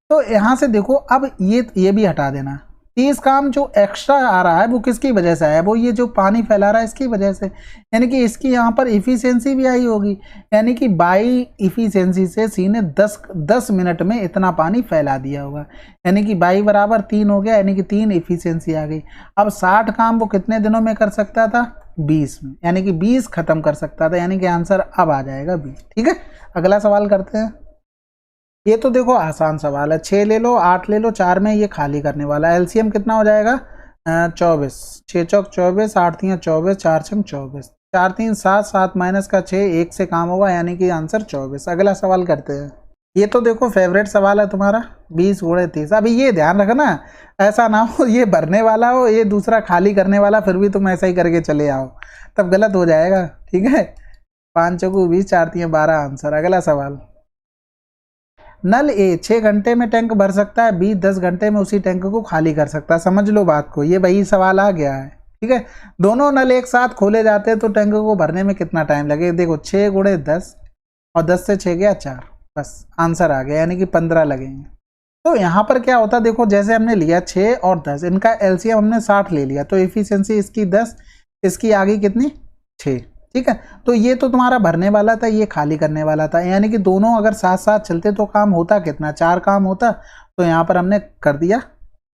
तो यहाँ से देखो, अब ये भी हटा देना, 30 काम जो एक्स्ट्रा आ रहा है वो किसकी वजह से आया, वो ये जो पानी फैला रहा है इसकी वजह से, यानी कि इसकी यहाँ पर इफिशियंसी भी आई होगी, यानी कि बाई इफिशियंसी से सी ने 10 मिनट में इतना पानी फैला दिया होगा, यानी कि बाई बराबर 3 हो गया, यानी कि 3 इफिशियंसी आ गई। अब 60 काम वो कितने दिनों में कर सकता था, 20 में, यानी कि 20 खत्म कर सकता था, यानी कि आंसर अब आ जाएगा 20। ठीक है, अगला सवाल करते हैं, ये तो देखो आसान सवाल है, 6 ले लो 8 ले लो, 4 में ये खाली करने वाला है, एलसीएम कितना हो जाएगा 24, 6 चौक 24, 8 3 24, 4 6 24, 4 3 7, 7 माइनस का 6, 1 से काम होगा, यानी कि आंसर 24। अगला सवाल करते हैं, ये तो देखो फेवरेट सवाल है तुम्हारा, 20 × 30। अभी ये ध्यान रखना, ऐसा ना हो ये भरने वाला हो ये दूसरा खाली करने वाला, फिर भी तुम ऐसा ही करके चले आओ, तब गलत हो जाएगा। ठीक है, 5 चौकू 20, 4 3 12 आंसर। अगला सवाल, नल ए 6 घंटे में टैंक भर सकता है, बी 10 घंटे में उसी टैंक को खाली कर सकता है। समझ लो बात को, ये वही सवाल आ गया है। ठीक है, दोनों नल एक साथ खोले जाते हैं तो टैंक को भरने में कितना टाइम लगे, देखो 6 × 10 और 10 से 6 गया 4, बस आंसर आ गया, यानी कि 15 लगेंगे। तो यहाँ पर क्या होता है, देखो जैसे हमने लिया 6 और 10, इनका एलसीएम हमने 60 ले लिया, तो एफिशिएंसी इसकी 10, इसकी आ गई कितनी 6। ठीक है, तो ये तो तुम्हारा भरने वाला था, ये खाली करने वाला था, यानी कि दोनों अगर साथ साथ चलते तो काम होता कितना, 4 काम होता, तो यहाँ पर हमने कर दिया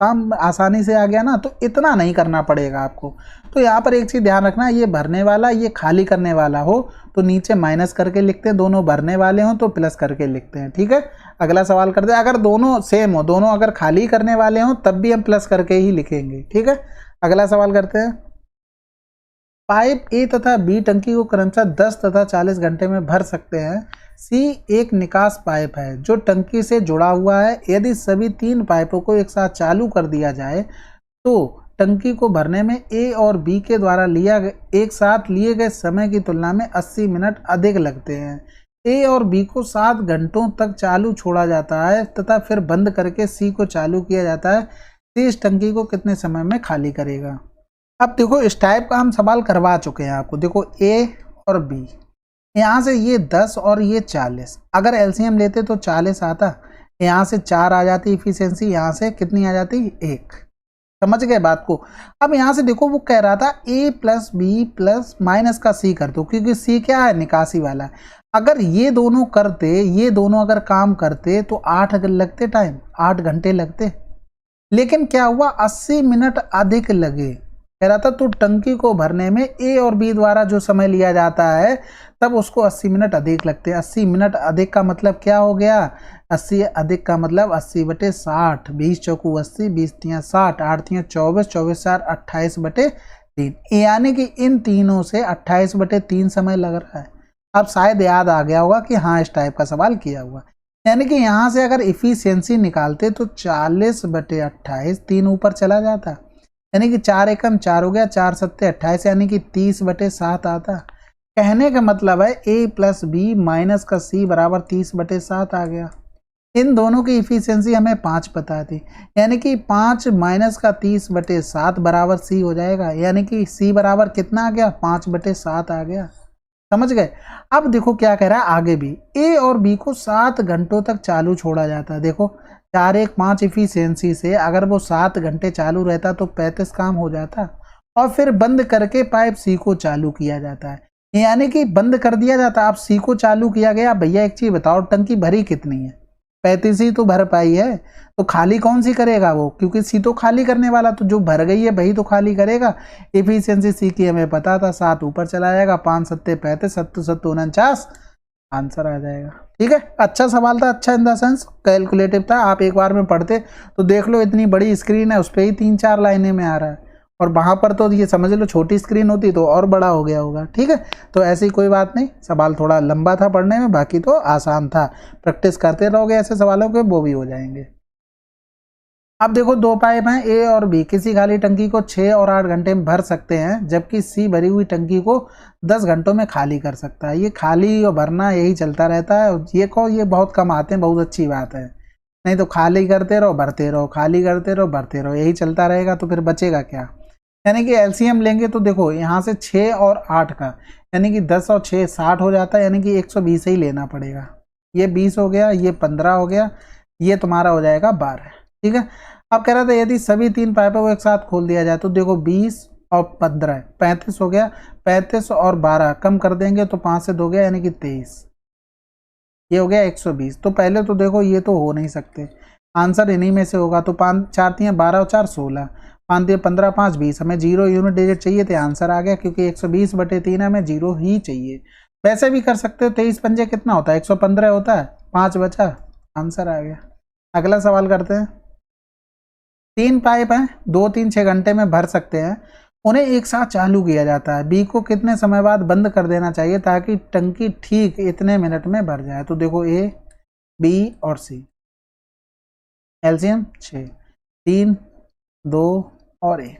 काम आसानी से आ गया ना, तो इतना नहीं करना पड़ेगा आपको। तो यहाँ पर एक चीज़ ध्यान रखना, ये भरने वाला ये खाली करने वाला हो तो नीचे माइनस करके लिखते हैं, दोनों भरने वाले हों तो प्लस करके लिखते हैं, ठीक है। अगला सवाल करते हैं, अगर दोनों सेम हो, दोनों अगर खाली करने वाले हों तब भी हम प्लस करके ही लिखेंगे, ठीक है। अगला सवाल करते हैं, पाइप ए तथा बी टंकी को क्रमशः 10 तथा 40 घंटे में भर सकते हैं। सी एक निकास पाइप है जो टंकी से जुड़ा हुआ है। यदि सभी 3 पाइपों को एक साथ चालू कर दिया जाए तो टंकी को भरने में ए और बी के द्वारा एक साथ लिए गए समय की तुलना में 80 मिनट अधिक लगते हैं। ए और बी को 7 घंटों तक चालू छोड़ा जाता है तथा फिर बंद करके सी को चालू किया जाता है। सी इस टंकी को कितने समय में खाली करेगा। अब देखो इस टाइप का हम सवाल करवा चुके हैं आपको। देखो ए और बी, यहाँ से ये 10 और ये 40, अगर एलसीएम लेते तो 40 आता, यहाँ से 4 आ जाती इफिशियंसी, यहाँ से कितनी आ जाती 1। समझ गए बात को। अब यहाँ से देखो वो कह रहा था ए प्लस बी प्लस माइनस का सी कर दो, क्योंकि सी क्या है, निकासी वाला है। अगर ये दोनों करते, ये दोनों अगर काम करते तो 8 लगते, टाइम 8 घंटे लगते, लेकिन क्या हुआ 80 मिनट अधिक लगे। कह रहा था तो टंकी को भरने में ए और बी द्वारा जो समय लिया जाता है तब उसको 80 मिनट अधिक लगते हैं। 80 मिनट अधिक का मतलब क्या हो गया, 80 अधिक का मतलब 80/60, 20 चौकू 80, 20 तियाँ 60, 8 तियाँ 24, 24 4 28/3, यानी कि इन तीनों से 28/3 समय लग रहा है। अब शायद याद आ गया होगा कि हाँ इस टाइप का सवाल किया हुआ। यानी कि यहाँ से अगर इफिशियंसी निकालते तो 40/28, 3 ऊपर चला जाता, यानी कि 4 एकम 4 हो गया, 4 सत्ते 28, यानी कि 30/7 आता। कहने का मतलब है ए प्लस बी माइनस का सी बराबर 30/7 आ गया। इन दोनों की इफिशियंसी हमें 5 पता थी, यानी कि 5 माइनस का 30/7 बराबर सी हो जाएगा, यानी कि सी बराबर कितना आ गया, 5/7 आ गया। समझ गए। अब देखो क्या कह रहा है आगे भी, ए और बी को 7 घंटों तक चालू छोड़ा जाता है। देखो 4 1 5 इफिशियंसी से अगर वो 7 घंटे चालू रहता तो 35 काम हो जाता, और फिर बंद करके पाइप सी को चालू किया जाता है, यानी कि बंद कर दिया जाता। अब सी को चालू किया गया। भैया एक चीज बताओ, टंकी भरी कितनी है, 35 ही तो भर पाई है, तो खाली कौन सी करेगा वो, क्योंकि सी तो खाली करने वाला, तो जो भर गई है वही तो खाली करेगा। इफिशियंसी सी की हमें पता था, 7 ऊपर चला जाएगा, 5 सत्ते 35, 7 7 49, आंसर आ जाएगा। ठीक है, अच्छा सवाल था, अच्छा इन द सेंस कैलकुलेटिव था। आप एक बार में पढ़ते तो देख लो इतनी बड़ी स्क्रीन है, उस पर ही 3-4 लाइनें में आ रहा है, और वहाँ पर तो ये समझ लो छोटी स्क्रीन होती तो और बड़ा हो गया होगा। ठीक है, तो ऐसी कोई बात नहीं, सवाल थोड़ा लंबा था पढ़ने में, बाकी तो आसान था। प्रैक्टिस करते रहोगे ऐसे सवालों के, वो भी हो जाएंगे। अब देखो 2 पाइप हैं, ए और बी किसी खाली टंकी को 6 और 8 घंटे में भर सकते हैं, जबकि सी भरी हुई टंकी को 10 घंटों में खाली कर सकता है। ये खाली और भरना यही चलता रहता है। ये बहुत कम आते हैं, बहुत अच्छी बात है। नहीं तो खाली करते रहो भरते रहो, खाली करते रहो भरते रहो, यही चलता रहेगा, तो फिर बचेगा क्या। यानी कि एलसीएम लेंगे तो देखो यहाँ से 6 और 8 का, यानी कि 10 और 6 60 हो जाता है, यानी कि 120 ही लेना पड़ेगा। ये 20 हो गया, ये 15 हो गया, ये तुम्हारा हो जाएगा 12। ठीक है, अब कह रहा था यदि सभी 3 पाइपों को एक साथ खोल दिया जाए तो देखो 20 और 15 35 हो गया, 35 और 12 कम कर देंगे तो 5 से 2 गया, यानी कि 23, ये हो गया 120। तो पहले तो देखो ये तो हो नहीं सकते, आंसर इन्हीं में से होगा। तो 5 4 3 12 और 4 16, 5 3 15 5 20, हमें 0 यूनिट डिजिट चाहिए थे, आंसर आ गया, क्योंकि 120/3 हमें 0 ही चाहिए। वैसे भी कर सकते हो, 23 पंजे कितना होता है, 115 होता है, 5 बचा, आंसर आ गया। अगला सवाल करते हैं। 3 पाइप हैं, 2 3 6 घंटे में भर सकते हैं, उन्हें एक साथ चालू किया जाता है। बी को कितने समय बाद बंद कर देना चाहिए ताकि टंकी ठीक इतने मिनट में भर जाए। तो देखो ए बी और सी, एलसीएम 6, 3 2 और 1।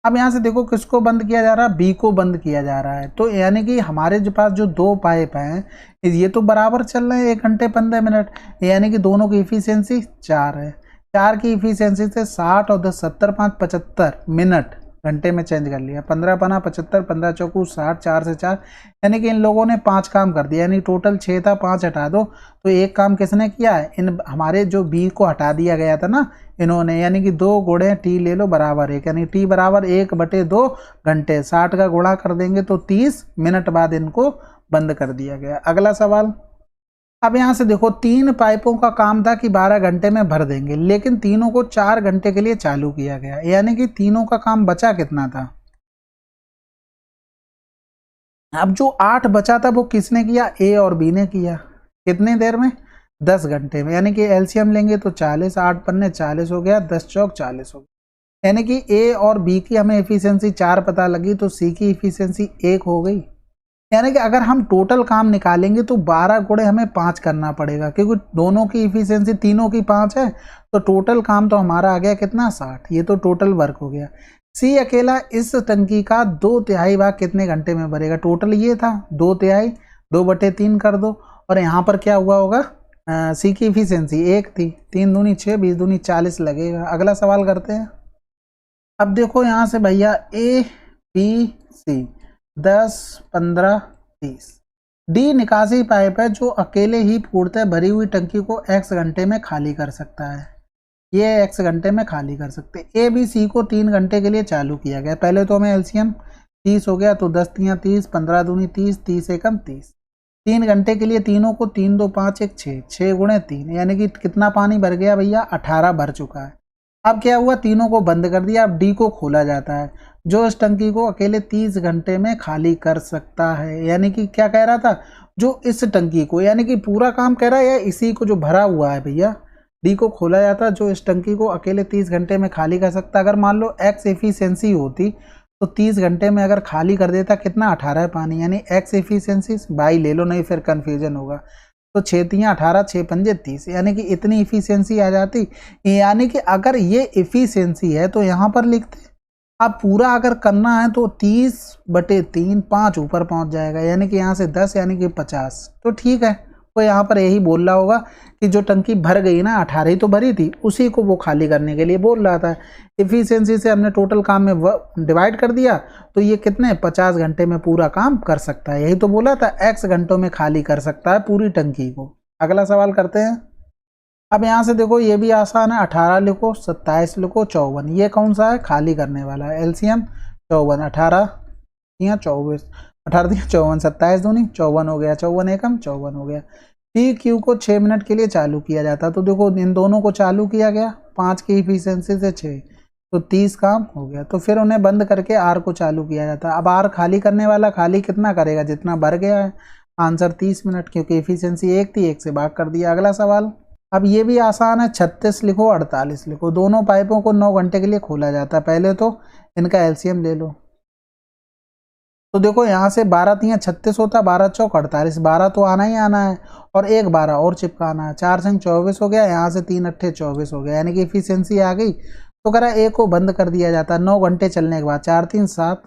अब यहाँ से देखो किसको बंद किया जा रहा है, बी को बंद किया जा रहा है। तो यानी कि हमारे पास जो 2 पाइप हैं ये तो बराबर चल रहे हैं, 1 घंटे 15 मिनट, यानी कि दोनों की इफिशियंसी 4 है। 4 की इफिशियंसी से 60 और 10 70 5 75 मिनट, घंटे में चेंज कर लिया, 15 पना 75, 15 चौकू 60, 4 से 4, यानी कि इन लोगों ने 5 काम कर दिया, यानी टोटल 6 था, 5 हटा दो तो एक काम किसने किया है, इन हमारे जो बी को हटा दिया गया था ना इन्होंने, यानी कि 2 गुणे टी ले लो बराबर 1, यानी टी बराबर 1/2 घंटे, 60 का गुणा कर देंगे तो 30 मिनट बाद इनको बंद कर दिया गया। अगला सवाल, अब यहाँ से देखो 3 पाइपों का काम था कि 12 घंटे में भर देंगे, लेकिन तीनों को 4 घंटे के लिए चालू किया गया, यानी कि तीनों का काम बचा कितना था। अब जो 8 बचा था वो किसने किया, ए और बी ने किया। कितने देर में, 10 घंटे में। यानी कि एलसीएम लेंगे तो 40, 8 पन्ने 40 हो गया, 10 चौक 40 हो गया। यानी कि ए और बी की हमें एफिशिएंसी 4 पता लगी, तो सी की एफिशिएंसी 1 हो गई। यानी कि अगर हम टोटल काम निकालेंगे तो 12 गुणे हमें 5 करना पड़ेगा, क्योंकि दोनों की इफिशियंसी तीनों की 5 है, तो टोटल काम तो हमारा आ गया कितना, 60। ये तो टोटल वर्क हो गया। सी अकेला इस टंकी का 2/3 भाग कितने घंटे में भरेगा। टोटल ये था 2/3, 2/3 कर दो, और यहाँ पर क्या हुआ होगा, सी की इफिशियंसी 1 थी, 3 दूनी 6, 20 दूनी 40 लगेगा। अगला सवाल करते हैं। अब देखो यहाँ से भैया ए बी सी 10, 15, 30। डी निकासी पाइप है जो अकेले ही पूर्णतः भरी हुई टंकी को x घंटे में खाली कर सकता है। ये x घंटे में खाली कर सकते हैं। ए बी सी को 3 घंटे के लिए चालू किया गया। पहले तो हमें एलसीएम 30 हो गया, तो 10 तियां 30, 15 दूनी 30, 30 एकम 30। 3 घंटे के लिए तीनों को 3 2 5 1 6, 6 गुणे 3, यानी कि कितना पानी भर गया भैया, 18 भर चुका है। अब क्या हुआ, तीनों को बंद कर दिया। अब डी को खोला जाता है, जो इस टंकी को अकेले 30 घंटे में खाली कर सकता है। यानी कि क्या कह रहा था, जो इस टंकी को, यानी कि पूरा काम कह रहा है या इसी को जो भरा हुआ है भैया, डी को खोला जाता है, जो इस टंकी को अकेले 30 घंटे में खाली कर सकता। अगर मान लो एक्स एफिशिएंसी होती तो 30 घंटे में अगर खाली कर देता कितना, 18 पानी, यानी एक्स एफिशिएंसी बाई ले लो, नहीं फिर कन्फ्यूजन होगा। तो 6 तियां 18, 6 पंजे 30, यानी कि इतनी इफिशियंसी आ जाती। यानी कि अगर ये इफिशियंसी है तो यहाँ पर लिखते, अब पूरा अगर करना है तो 30/3, 5 ऊपर पहुंच जाएगा, यानी कि यहाँ से 10, यानी कि 50। तो ठीक है, वो यहाँ पर यही बोल रहा होगा कि जो टंकी भर गई ना, 18 ही तो भरी थी, उसी को वो खाली करने के लिए बोल रहा था। इफिशियंसी से हमने टोटल काम में डिवाइड कर दिया, तो ये कितने, 50 घंटे में पूरा काम कर सकता है। यही तो बोला था, x घंटों में खाली कर सकता है पूरी टंकी को। अगला सवाल करते हैं। अब यहाँ से देखो, ये भी आसान है, 18 लिखो, 27 लिखो, 54। ये कौन सा है, खाली करने वाला है। एलसीएम 54, 18 तियां 24, 18 तियां 54, 27 दूनी 54 हो गया, 54 एकम 54 हो गया। पी क्यू को 6 मिनट के लिए चालू किया जाता, तो देखो इन दोनों को चालू किया गया, 5 की इफिशियंसी से 6, तो 30 काम हो गया। तो फिर उन्हें बंद करके आर को चालू किया जाता। अब आर खाली करने वाला खाली कितना करेगा, जितना भर गया है। आंसर 30 मिनट, क्योंकि इफिशियंसी 1 थी, 1 से भाग कर दिया। अगला सवाल। अब ये भी आसान है, 36 लिखो, 48 लिखो। दोनों पाइपों को 9 घंटे के लिए खोला जाता है। पहले तो इनका एलसीएम ले लो, तो देखो यहाँ से 12 तियां 36 होता, 12 चौक 48, 12 तो आना ही आना है, और एक 12 और चिपकाना है। 4 संग 24 हो गया, यहाँ से 3 अट्ठे 24 हो गया, यानी कि इफिशियंसी आ गई। तो कह रहा है ए को बंद कर दिया जाता है 9 घंटे चलने के बाद। 4 3 7,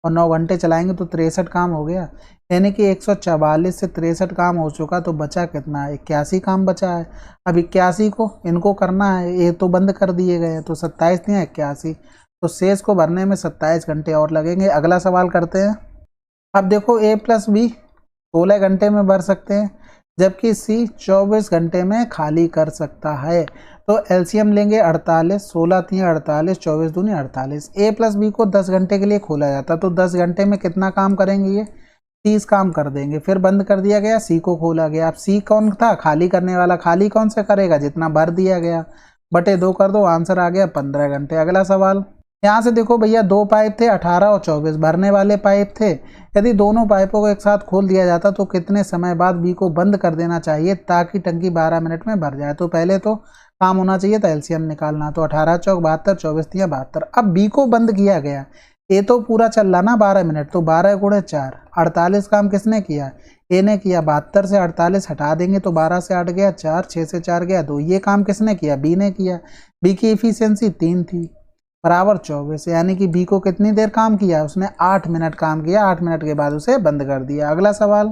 और 9 घंटे चलाएंगे तो 63 काम हो गया, यानी कि 144 से 63 काम हो चुका। तो बचा कितना है, 81 काम बचा है। अब 81 को इनको करना है, ये तो बंद कर दिए गए हैं, तो 27 नहीं 81, तो शेष को भरने में 27 घंटे और लगेंगे। अगला सवाल करते हैं। अब देखो ए प्लस बी 16 घंटे में भर सकते हैं, जबकि सी 24 घंटे में खाली कर सकता है। तो एलसीएम लेंगे 48, 16 तियां 48, 24 दूनी 48। ए प्लस बी को 10 घंटे के लिए खोला जाता, तो 10 घंटे में कितना काम करेंगे, ये 30 काम कर देंगे। फिर बंद कर दिया गया, सी को खोला गया। अब सी कौन था, खाली करने वाला। खाली कौन से करेगा, जितना भर दिया गया, बटे 2 कर दो, आंसर आ गया 15 घंटे। अगला सवाल। यहाँ से देखो भैया, 2 पाइप थे, 18 और 24 भरने वाले पाइप थे। यदि दोनों पाइपों को एक साथ खोल दिया जाता तो कितने समय बाद बी को बंद कर देना चाहिए ताकि टंकी 12 मिनट में भर जाए। तो पहले तो काम होना चाहिए था एलसीएम निकालना, तो 18 चौक 72, 24 तियां 72। अब बी को बंद किया गया, ए तो पूरा चल रहा ना 12 मिनट, तो 12 गुणे 4, 48 काम किसने किया, ए ने किया। 72 से 48 हटा देंगे तो 12 से 8 गया 4, 6 से 4 गया 2। ये काम किसने किया, बी ने किया। बी की इफिशियंसी 3 थी, बराबर 24, यानी कि बी को कितनी देर काम किया, उसने 8 मिनट काम किया। 8 मिनट के बाद उसे बंद कर दिया। अगला सवाल।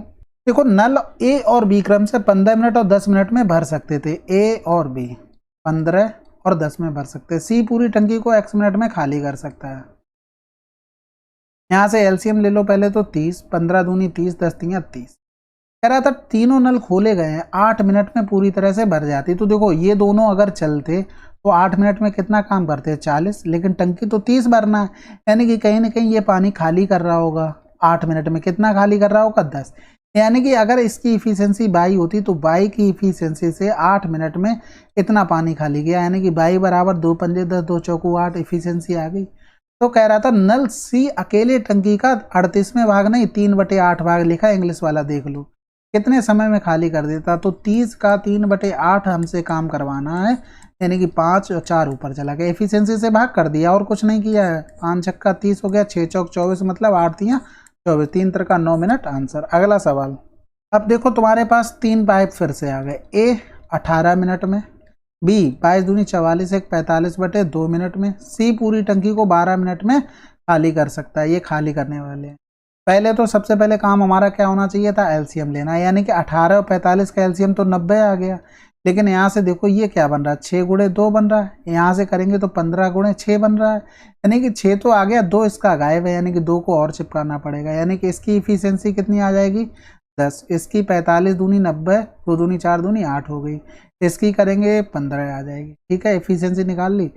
देखो, नल ए और बी क्रम से 15 मिनट और 10 मिनट में भर सकते थे। ए और बी 15 और 10 में भर सकते। सी पूरी टंकी को x मिनट में खाली कर सकता है। यहाँ से एलसीएम ले लो पहले, तो 30, 15 दूनी 30, 10 तियां 30। कह रहा था तीनों नल खोले गए हैं, 8 मिनट में पूरी तरह से भर जाती। तो देखो, ये दोनों अगर चलते तो 8 मिनट में कितना काम करते हैं, 40, लेकिन टंकी तो 30 भरना है, यानी कि कहीं ना कहीं ये पानी खाली कर रहा होगा। 8 मिनट में कितना खाली कर रहा होगा, 10। यानी कि अगर इसकी इफिशियंसी 22 होती तो 22 की इफिशियंसी से 8 मिनट में इतना पानी खाली गया, यानी कि 22 बराबर 2 पंजे 10 2 चौकू 8 इफिशियंसी आ गई। तो कह रहा था नल सी अकेले टंकी का 38वें भाग नहीं 3/8 भाग लिखा, इंग्लिश वाला देख लो कितने समय में खाली कर देता। तो 30 का 3/8 हमसे काम करवाना है, यानी कि 5 और 4 ऊपर चला गया, एफिशिएंसी से भाग कर दिया और कुछ नहीं किया है। 5 छक्का 30 हो गया, 6 चौक 24 मतलब 8 तियां 24, 3 का 9 मिनट आंसर। अगला सवाल, अब देखो तुम्हारे पास 3 पाइप फिर से आ गए। ए 18 मिनट में, बी 22 दूनी 44 1 45/2 मिनट में, सी पूरी टंकी को 12 मिनट में खाली कर सकता है। ये खाली करने वाले हैं। पहले तो सबसे पहले काम हमारा क्या होना चाहिए था, एलसीएम लेना, यानी कि 18 और 45 का एलसीएम तो 90 आ गया। लेकिन यहाँ से देखो ये क्या बन रहा है, 6 गुणे 2 बन रहा है, यहाँ से करेंगे तो 15 गुणे 6 बन रहा है, यानी कि 6 तो आ गया, 2 इसका गायब है, यानी कि 2 को और चिपकाना पड़ेगा, यानी कि इसकी इफिशियंसी कितनी आ जाएगी 10, इसकी 45 दूनी 90, 2 दूनी 4 दूनी 8 हो गई, इसकी करेंगे 15 आ जाएगी। ठीक है, इफिशियंसी निकाल ली।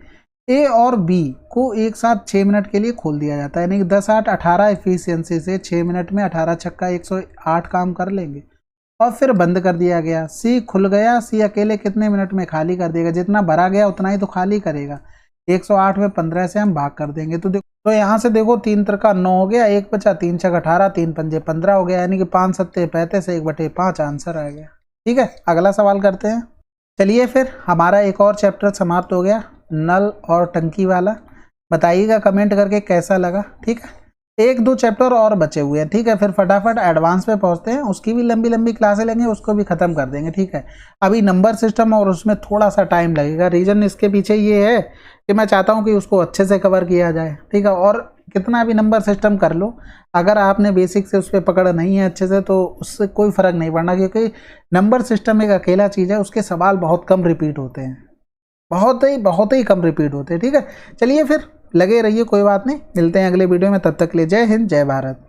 ए और बी को एक साथ 6 मिनट के लिए खोल दिया जाता है, यानी कि 10 8 18 इफिशियंसी से 6 मिनट में 18 छक्का 108 काम कर लेंगे और फिर बंद कर दिया गया। सी खुल गया, सी अकेले कितने मिनट में खाली कर देगा, जितना भरा गया उतना ही तो खाली करेगा। 108 में 15 से हम भाग कर देंगे, तो देखो तो यहाँ से देखो 3 का 9 हो गया, 1 बचा, 3 छक 18, 3 पंजे 15 हो गया, यानी कि 5 सत्ते 35, 1/5 आंसर आ गया। ठीक है, अगला सवाल करते हैं। चलिए फिर हमारा एक और चैप्टर समाप्त हो गया, नल और टंकी वाला। बताइएगा कमेंट करके कैसा लगा। ठीक है, 1-2 चैप्टर और बचे हुए हैं। ठीक है, फिर फटाफट एडवांस पे पहुंचते हैं, उसकी भी लंबी लंबी क्लासें लेंगे, उसको भी खत्म कर देंगे। ठीक है, अभी नंबर सिस्टम और उसमें थोड़ा सा टाइम लगेगा। रीजन इसके पीछे ये है कि मैं चाहता हूं कि उसको अच्छे से कवर किया जाए। ठीक है, और कितना भी नंबर सिस्टम कर लो, अगर आपने बेसिक से उस पर पकड़ नहीं है अच्छे से तो उससे कोई फ़र्क नहीं पड़ना, क्योंकि नंबर सिस्टम एक अकेला चीज़ है, उसके सवाल बहुत कम रिपीट होते हैं, बहुत ही कम रिपीट होते हैं। ठीक है, चलिए फिर लगे रहिए, कोई बात नहीं, मिलते हैं अगले वीडियो में, तब तक के लिए जय हिंद जय भारत।